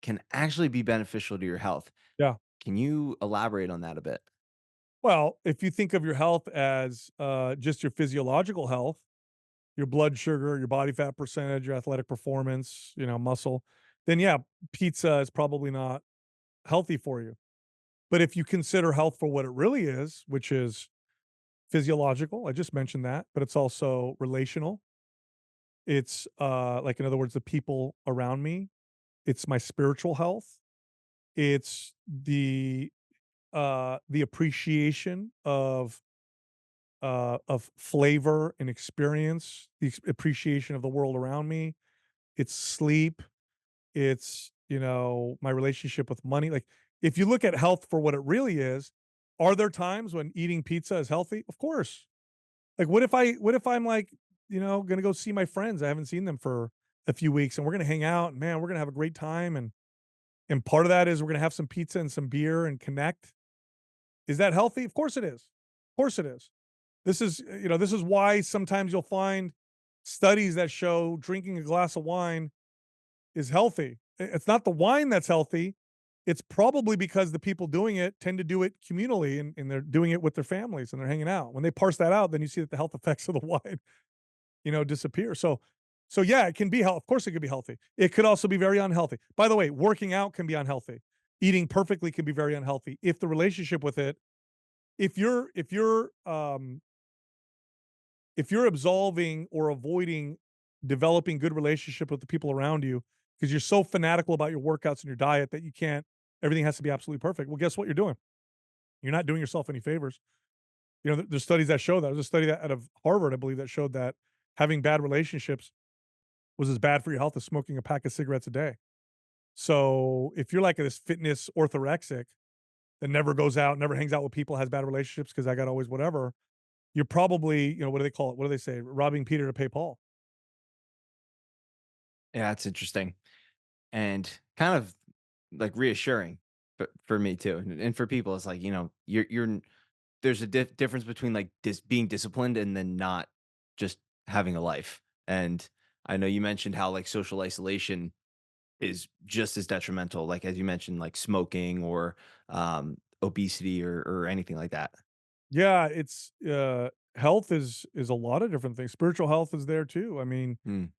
can actually be beneficial to your health. Yeah. Can you elaborate on that a bit? Well, if you think of your health as just your physiological health, your blood sugar, your body fat percentage, your athletic performance, muscle, then yeah, pizza is probably not healthy for you. But if you consider health for what it really is, which is physiological, I just mentioned that, but it's also relational. It's like in other words, the people around me. It's my spiritual health. It's the appreciation of flavor and experience, the appreciation of the world around me. It's sleep. It's, my relationship with money. Like, if you look at health for what it really is, are there times when eating pizza is healthy? Of course. Like, what if I'm like, gonna go see my friends? I haven't seen them for a few weeks and we're gonna hang out and man, we're gonna have a great time. And part of that is we're gonna have some pizza and some beer and connect. Is that healthy? Of course it is. Of course it is. This is why sometimes you'll find studies that show drinking a glass of wine is healthy. It's not the wine that's healthy. It's probably because the people doing it tend to do it communally and they're doing it with their families and they're hanging out. When they parse that out, then you see that the health effects of the wine, disappear. So yeah, it can be health. Of course it could be healthy. It could also be very unhealthy. By the way, working out can be unhealthy. Eating perfectly can be very unhealthy. If the relationship with it, if you're absolving or avoiding developing good relationship with the people around you because you're so fanatical about your workouts and your diet that you can't everything has to be absolutely perfect. Well, guess what you're doing? You're not doing yourself any favors. There's studies that show that. There's a study that out of Harvard, I believe, that showed that having bad relationships was as bad for your health as smoking a pack of cigarettes a day. So if you're like this fitness orthorexic that never goes out, never hangs out with people, has bad relationships because I got always whatever, you're probably, what do they call it? What do they say? Robbing Peter to pay Paul. Yeah, that's interesting and kind of like reassuring for me too. And for people, it's like, there's a difference between like being disciplined and then not just having a life. And I know you mentioned how like social isolation is just as detrimental, like as you mentioned, like smoking or obesity or anything like that. Yeah, it's health is a lot of different things. Spiritual health is there too. I mean, Mm.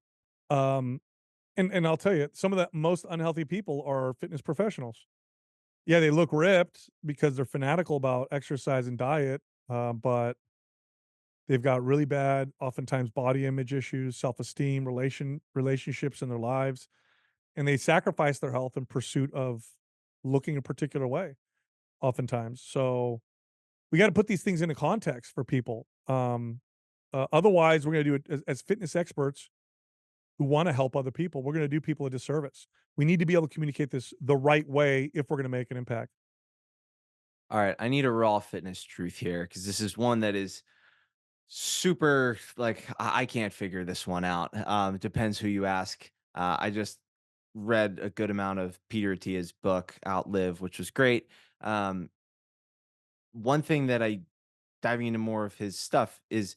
um, and I'll tell you, some of the most unhealthy people are fitness professionals. Yeah, they look ripped because they're fanatical about exercise and diet, but They've got really bad, oftentimes body image issues, self-esteem, relationships in their lives, and they sacrifice their health in pursuit of looking a particular way, oftentimes. So we got to put these things into context for people. Otherwise, we're going to do it as fitness experts who want to help other people. We're going to do people a disservice. We need to be able to communicate this the right way if we're going to make an impact. All right, I need a raw fitness truth here because this is one that is super like I can't figure this one out. It depends who you ask. I just read a good amount of Peter Attia's book Outlive, which was great. Um, One thing that I diving into more of his stuff is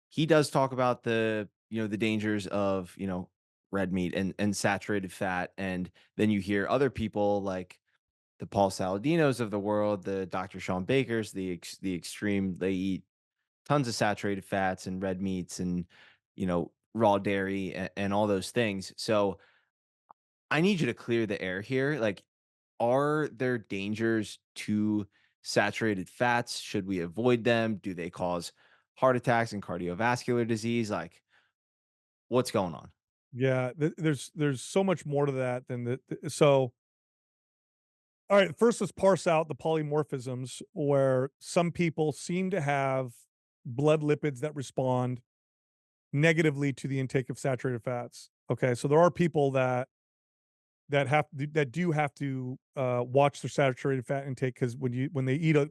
he does talk about the dangers of red meat and saturated fat, and then you hear other people like the Paul Saladinos of the world, the Dr. Sean Bakers, the extreme. They eat tons of saturated fats and red meats and raw dairy and all those things. So I need you to clear the air here. Like, are there dangers to saturated fats? Should we avoid them? Do they cause heart attacks and cardiovascular disease? Like, what's going on? Yeah, there's so much more to that than so all right, first let's parse out the polymorphisms where some people seem to have blood lipids that respond negatively to the intake of saturated fats. Okay, so there are people that do have to watch their saturated fat intake because when they eat a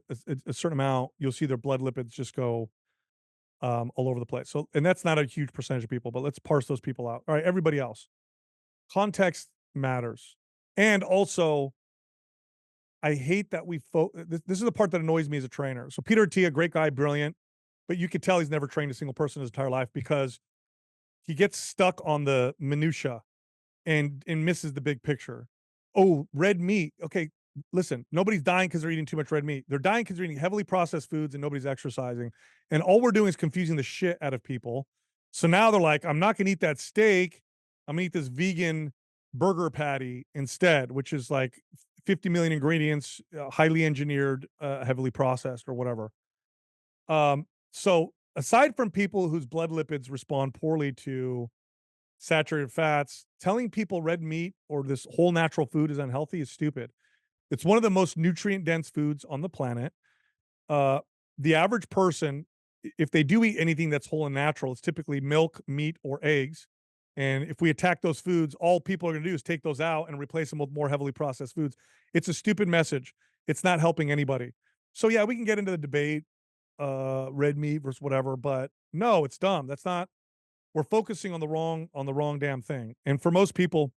certain amount, you'll see their blood lipids just go all over the place. So, and that's not a huge percentage of people, but let's parse those people out. All right, everybody else, context matters, and also I hate that this is the part that annoys me as a trainer. So Peter Attia, great guy, brilliant, but you could tell he's never trained a single person in his entire life because he gets stuck on the minutia and misses the big picture. Oh, red meat. Okay, listen, nobody's dying because they're eating too much red meat. They're dying because they're eating heavily processed foods and nobody's exercising. And all we're doing is confusing the shit out of people. So now they're like, I'm not gonna eat that steak. I'm gonna eat this vegan burger patty instead, which is like 50 million ingredients, highly engineered, heavily processed or whatever. So aside from people whose blood lipids respond poorly to saturated fats, telling people red meat or this whole natural food is unhealthy is stupid. It's one of the most nutrient dense foods on the planet. Uh, the average person, if they do eat anything that's whole and natural, it's typically milk, meat, or eggs. And if we attack those foods, all people are going to do is take those out and replace them with more heavily processed foods. It's a stupid message. It's not helping anybody. So yeah, we can get into the debate, red meat versus whatever, but no, it's dumb. That's not. We're focusing on the wrong damn thing. And for most people,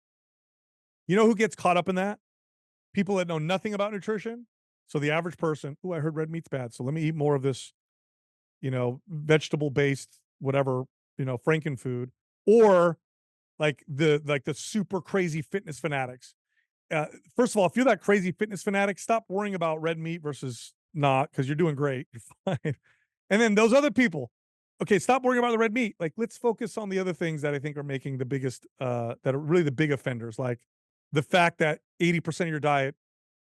you know who gets caught up in that? People that know nothing about nutrition. So the average person, "Oh, I heard red meat's bad, so let me eat more of this, vegetable-based whatever, frankenfood." Or like the super crazy fitness fanatics. Uh, First of all, if you're that crazy fitness fanatic, stop worrying about red meat versus not because you're doing great. You're fine. And then those other people, okay, stop worrying about the red meat. Like, let's focus on the other things that I think are making the biggest, that are really the big offenders, like the fact that 80% of your diet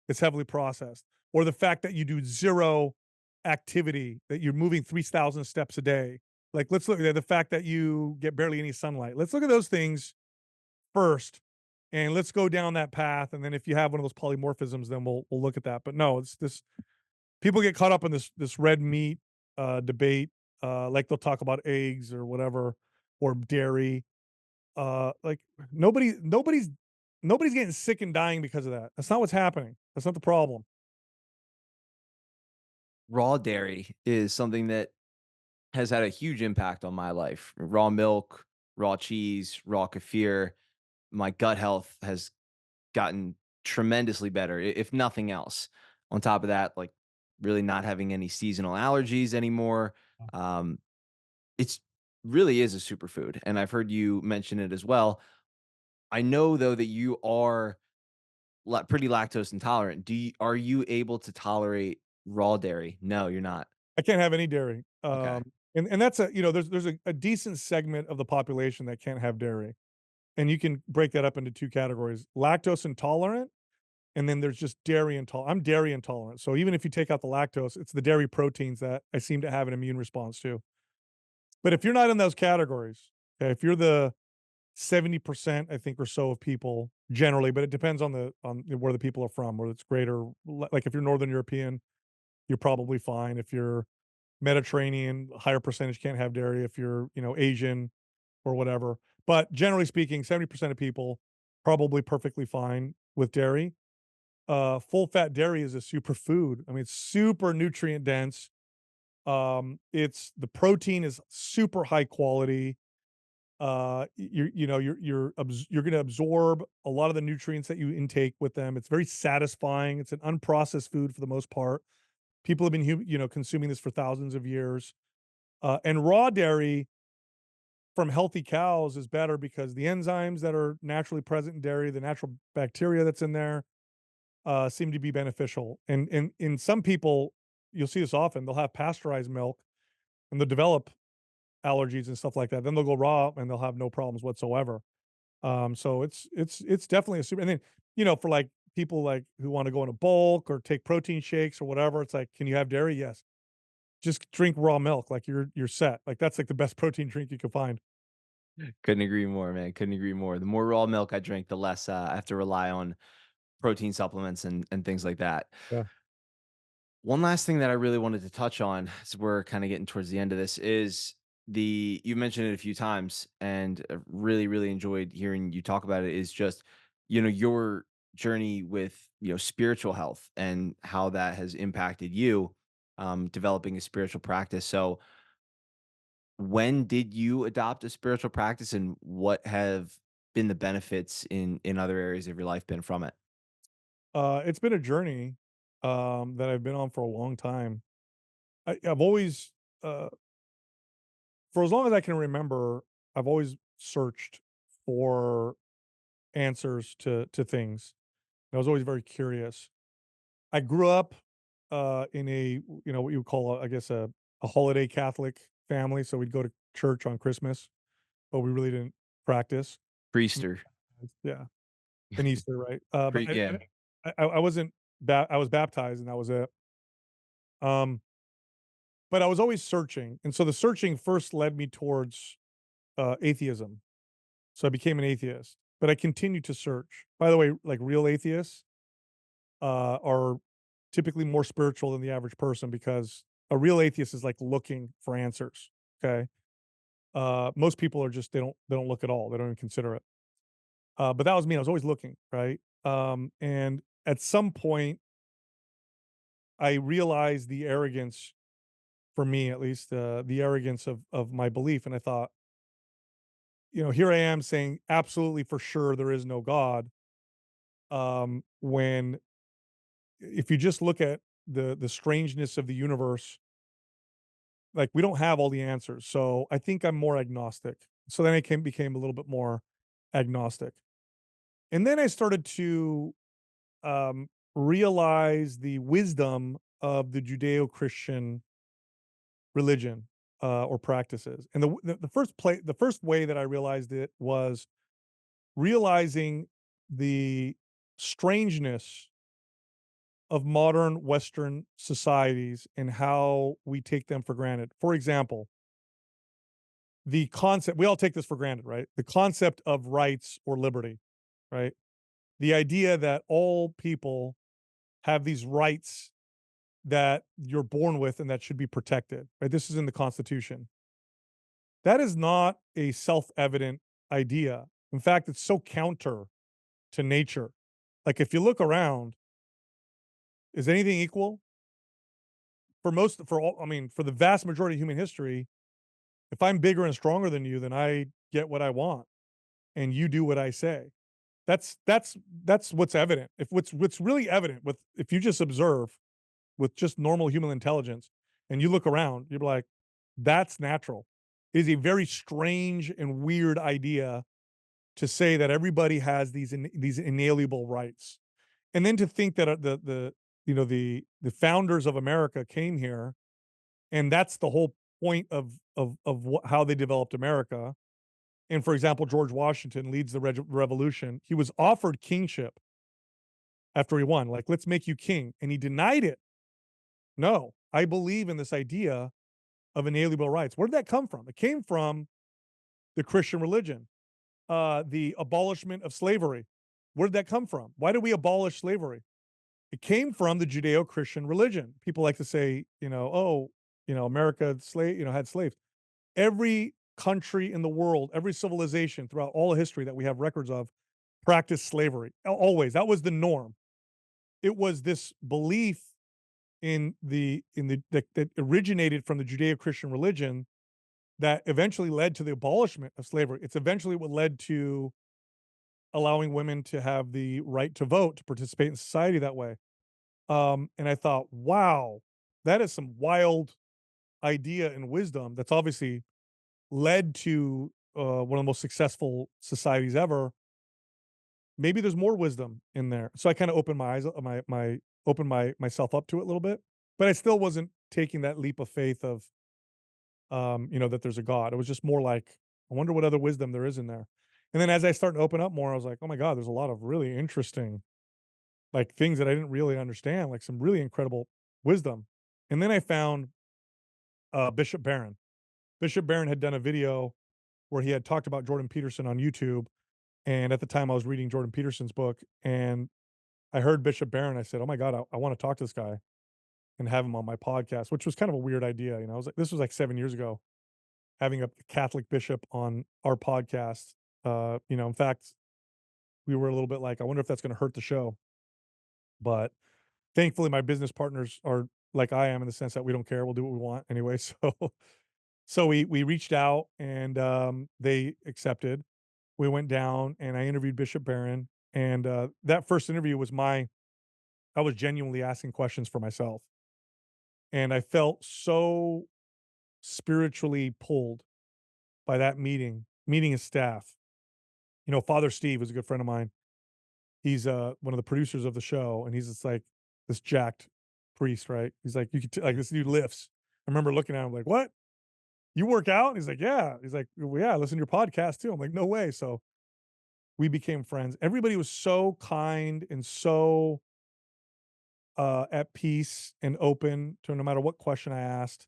is heavily processed, or the fact that you do zero activity, that you're moving 3,000 steps a day. Like, let's look at the fact that you get barely any sunlight. Let's look at those things first and let's go down that path. And then if you have one of those polymorphisms, then we'll look at that. But no, it's this people get caught up in this red meat debate. Like they'll talk about eggs or whatever or dairy. Like nobody's getting sick and dying because of that. That's not what's happening. That's not the problem. Raw dairy is something that has had a huge impact on my life. Raw milk, raw cheese, raw kefir. My gut health has gotten tremendously better, if nothing else. On top of that, like really not having any seasonal allergies anymore. Um, it's really is a superfood, and I've heard you mention it as well. I know though that you are pretty lactose intolerant. Are you able to tolerate raw dairy? No, you're not. I can't have any dairy. Okay. And that's there's a decent segment of the population that can't have dairy. And you can break that up into two categories: lactose intolerant, and then there's just dairy intolerant. I'm dairy intolerant. So even if you take out the lactose, it's the dairy proteins that I seem to have an immune response to. But if you're not in those categories, okay, if you're the 70%, I think, or so of people generally, but it depends on where the people are from, whether it's greater like if you're Northern European, you're probably fine. If you're Mediterranean, a higher percentage can't have dairy. If you're, Asian or whatever. But generally speaking, 70% of people probably perfectly fine with dairy. Full fat dairy is a superfood. I mean, it's super nutrient dense. It's the protein is super high quality. You're going to absorb a lot of the nutrients that you intake with them. It's very satisfying. It's an unprocessed food for the most part. People have been consuming this for thousands of years. And raw dairy from healthy cows is better because the enzymes that are naturally present in dairy, the natural bacteria that's in there, seem to be beneficial. And in some people, you'll see this often. They'll have pasteurized milk and they'll develop allergies and stuff like that. Then they'll go raw and they'll have no problems whatsoever. So it's definitely a super. And then for like people like who want to go in a bulk or take protein shakes or whatever, it's like, can you have dairy? Yes. Just drink raw milk. Like you're set. Like that's like the best protein drink you can find. Couldn't agree more, man. Couldn't agree more. The more raw milk I drink, the less I have to rely on protein supplements and things like that. Yeah. One last thing that I really wanted to touch on as we're kind of getting towards the end of this is you mentioned it a few times and really, really enjoyed hearing you talk about it is just, your journey with, spiritual health and how that has impacted you developing a spiritual practice. So when did you adopt a spiritual practice and what have been the benefits in other areas of your life been from it? It's been a journey, that I've been on for a long time. I've always, uh, for as long as I can remember, I've always searched for answers to things. I was always very curious. I grew up, in what you would call, I guess, a holiday Catholic family. So we'd go to church on Christmas, but we really didn't practice. Mm, Priester. yeah, and Easter, right? But Yeah. I wasn't. I was baptized, and that was it. Um, But I was always searching, and so the searching first led me towards, atheism. So I became an atheist, but I continued to search. By the way, like, real atheists, are typically more spiritual than the average person because a real atheist is, like, looking for answers, okay? Most people are just they don't look at all, they don't even consider it. But that was me, I was always looking, right? And at some point, I realized the arrogance, for me at least, the arrogance of my belief, and I thought, here I am saying absolutely for sure there is no God. When if you just look at the strangeness of the universe, like we don't have all the answers. So I think I'm more agnostic. So then I became a little bit more agnostic. And then I started to realize the wisdom of the Judeo-Christian religion, or practices. And the first way that I realized it was realizing the strangeness of modern Western societies and how we take them for granted. For example, the concept, we all take this for granted, right? The concept of rights or liberty, right? The idea that all people have these rights that you're born with and that should be protected, right? This is in the Constitution. That is not a self evident idea. In fact, it's so counter to nature. Like if you look around, is anything equal? For all, I mean, for the vast majority of human history, if I'm bigger and stronger than you, then I get what I want and you do what I say. That's what's evident. If what's really evident with if you just observe with just normal human intelligence and you look around, you're like, that's natural. It is a very strange and weird idea to say that everybody has these inalienable rights. And then to think that the founders of America came here and that's the whole point of how they developed America. And for example, George Washington leads the revolution. He was offered kingship after he won, like, let's make you king. And he denied it. No, I believe in this idea of inalienable rights. Where did that come from? It came from the Christian religion, the abolishment of slavery. Where did that come from? Why did we abolish slavery? It came from the Judeo-Christian religion. People like to say, "Oh, America had slaves." Every country in the world, every civilization throughout all of history that we have records of practiced slavery. Always. That was the norm. It was this belief that originated from the Judeo-Christian religion that eventually led to the abolishment of slavery. It's eventually what led to allowing women to have the right to vote, to participate in society that way. And I thought, wow, that is some wild idea and wisdom that's obviously led to one of the most successful societies ever. Maybe there's more wisdom in there. So I kind of opened my eyes, opened myself up to it a little bit, but I still wasn't taking that leap of faith of, that there's a God. It was just more like, I wonder what other wisdom there is in there. And then as I started to open up more, I was like, oh my God, there's a lot of really interesting, like things that I didn't really understand, like some really incredible wisdom. And then I found Bishop Barron. Bishop Barron had done a video where he had talked about Jordan Peterson on YouTube. And at the time I was reading Jordan Peterson's book and I heard Bishop Barron. I said, oh my God, I want to talk to this guy and have him on my podcast, which was kind of a weird idea. I was like, this was like 7 years ago, having a Catholic bishop on our podcast. In fact, we were a little bit like, I wonder if that's going to hurt the show. But thankfully, my business partners are like I am in the sense that we don't care. We'll do what we want anyway. So we reached out and they accepted. We went down and I interviewed Bishop Barron. And that first interview was I was genuinely asking questions for myself. And I felt so spiritually pulled by that meeting his staff. Father Steve was a good friend of mine. He's one of the producers of the show, and he's just like this jacked priest, right? He's like, you could like this dude lifts. I remember looking at him like, what? You work out? And he's like, yeah. He's like, well, yeah, I listen to your podcast too. I'm like, no way. So we became friends. Everybody was so kind and so at peace and open to no matter what question I asked.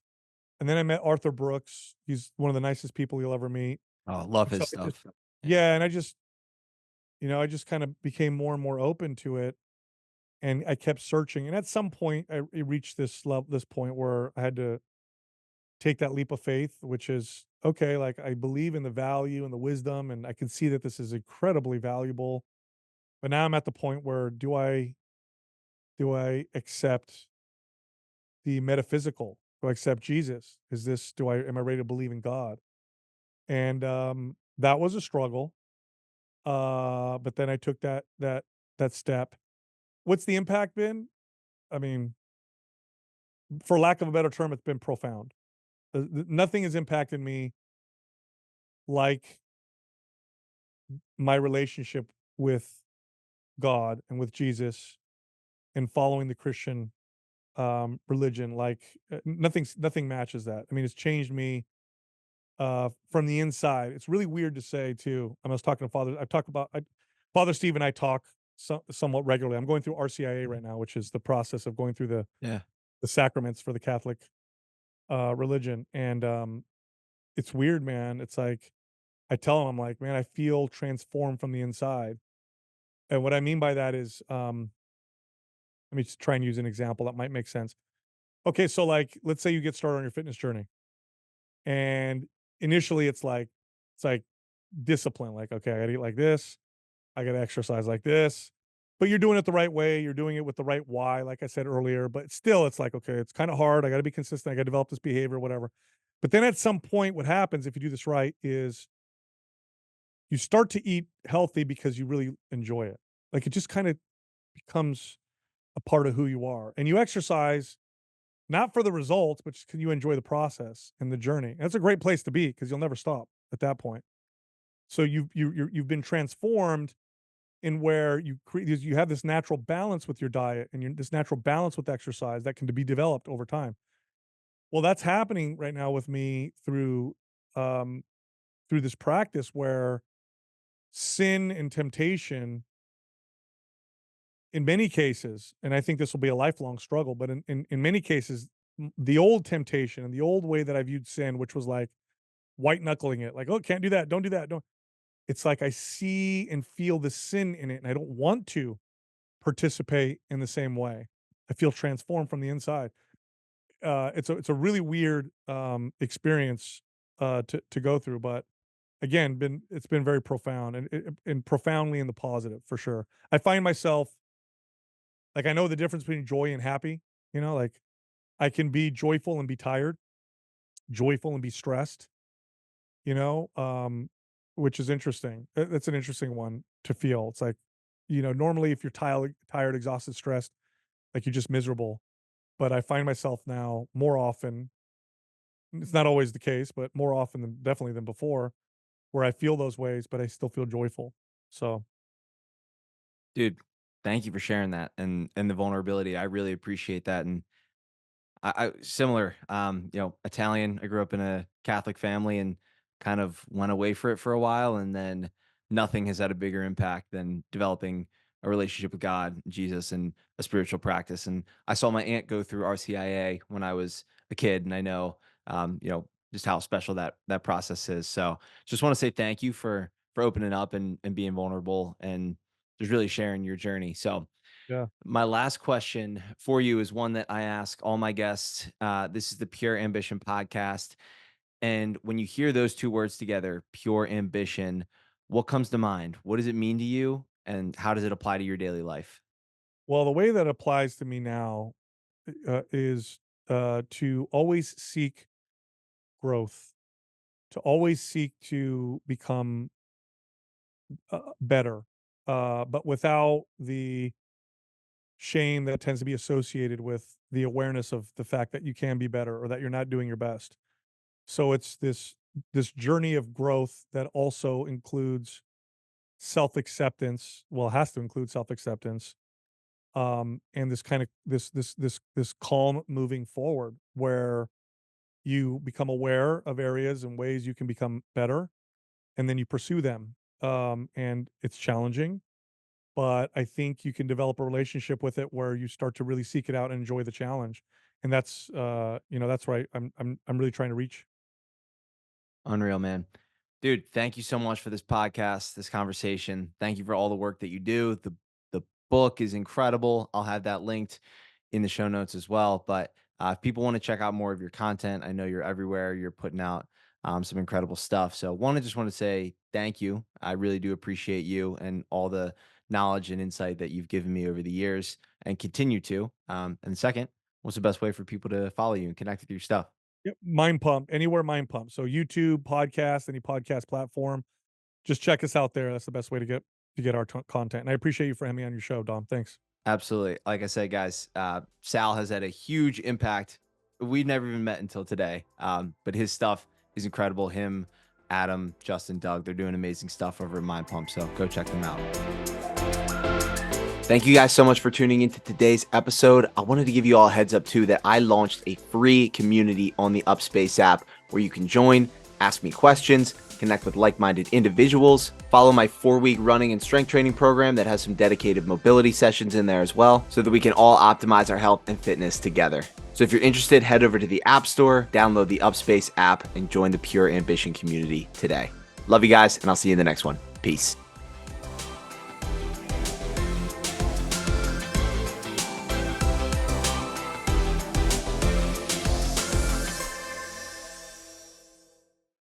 And then I met Arthur Brooks. He's one of the nicest people you'll ever meet. Oh, love And so his I just stuff. Yeah. yeah, and I just kind of became more and more open to it, and I kept searching. And at some point, I reached this point where I had to take that leap of faith, which is okay. Like I believe in the value and the wisdom, and I can see that this is incredibly valuable. But now I'm at the point where do I accept the metaphysical? Do I accept Jesus? Am I ready to believe in God? And that was a struggle. But then I took that step. What's the impact been? I mean, for lack of a better term, it's been profound. Nothing has impacted me like my relationship with God and with Jesus and following the Christian religion. Like nothing matches that. I mean, it's changed me from the inside. It's really weird to say too. I was talking to Father Steve and I talk somewhat regularly. I'm going through RCIA right now, which is the process of going through Yeah. the sacraments for the Catholic religion. And it's weird, man. It's like I tell him, I'm like, man, I feel transformed from the inside. And what I mean by that is, let me just try and use an example that might make sense. Okay, so like, let's say you get started on your fitness journey, and initially it's like discipline. Like, okay, I got to eat like this, I got to exercise like this, but you're doing it the right way. You're doing it with the right why, like I said earlier. But still, it's like, okay, it's kind of hard. I got to be consistent. I got to develop this behavior, whatever. But then at some point, what happens if you do this right is you start to eat healthy because you really enjoy it. Like it just kind of becomes a part of who you are. And you exercise not for the results, but just 'cause you enjoy the process and the journey. And that's a great place to be because you'll never stop at that point. So you've been transformed in where you have this natural balance with your diet and this natural balance with exercise that can be developed over time. Well, that's happening right now with me um, through this practice where sin and temptation in many cases, and I think this will be a lifelong struggle, but in many cases, the old temptation and the old way that I viewed sin, which was like white knuckling it, like, "Oh, can't do that. Don't do that. Don't." It's like I see and feel the sin in it, and I don't want to participate in the same way. I feel transformed from the inside. It's a really weird experience to go through, but again, it's been very profound and profoundly in the positive for sure. I find myself like I know the difference between joy and happy. Like I can be joyful and be tired, joyful and be stressed. You know, which is interesting. That's an interesting one to feel. It's like, normally if you're tired, exhausted, stressed, like you're just miserable. But I find myself now more often, it's not always the case, but more often than definitely than before, where I feel those ways, but I still feel joyful. So Dude, thank you for sharing that and the vulnerability. I really appreciate that. And I similar, Italian. I grew up in a Catholic family and kind of went away for it for a while, and then nothing has had a bigger impact than developing a relationship with God, Jesus, and a spiritual practice. And I saw my aunt go through RCIA when I was a kid, and I know, just how special that process is. So, just want to say thank you for opening up and being vulnerable and just really sharing your journey. So, yeah. my last question for you is one that I ask all my guests. This is the Pure Ambition podcast. And when you hear those two words together, pure ambition, what comes to mind? What does it mean to you? And how does it apply to your daily life? Well, the way that applies to me now is to always seek growth, to always seek to become better, but without the shame that tends to be associated with the awareness of the fact that you can be better or that you're not doing your best. So it's this journey of growth that also includes self-acceptance. Well, it has to include self-acceptance. And this kind of this calm moving forward where you become aware of areas and ways you can become better and then you pursue them. And it's challenging, but I think you can develop a relationship with it where you start to really seek it out and enjoy the challenge. And that's right. I'm really trying to reach. Unreal, man. Dude, thank you so much for this podcast, this conversation. Thank you for all the work that you do. The book is incredible. I'll have that linked in the show notes as well. But if people want to check out more of your content, I know you're everywhere. You're putting out some incredible stuff. So just want to say thank you. I really do appreciate you and all the knowledge and insight that you've given me over the years and continue to. And second, what's the best way for people to follow you and connect with your stuff? Yep, Mind Pump, anywhere Mind Pump. So YouTube, podcast, any podcast platform. Just check us out there. That's the best way to get our content. And I appreciate you for having me on your show, Dom. Thanks. Absolutely. Like I said, guys, Sal has had a huge impact. We've never even met until today. But his stuff is incredible. Him, Adam, Justin, Doug, they're doing amazing stuff over at Mind Pump. So go check them out. Thank you guys so much for tuning into today's episode. I wanted to give you all a heads up too that I launched a free community on the Upspace app where you can join, ask me questions, connect with like-minded individuals, follow my 4-week running and strength training program that has some dedicated mobility sessions in there as well, so that we can all optimize our health and fitness together. So if you're interested, head over to the App Store, download the Upspace app, and join the Pure Ambition community today. Love you guys, and I'll see you in the next one. Peace.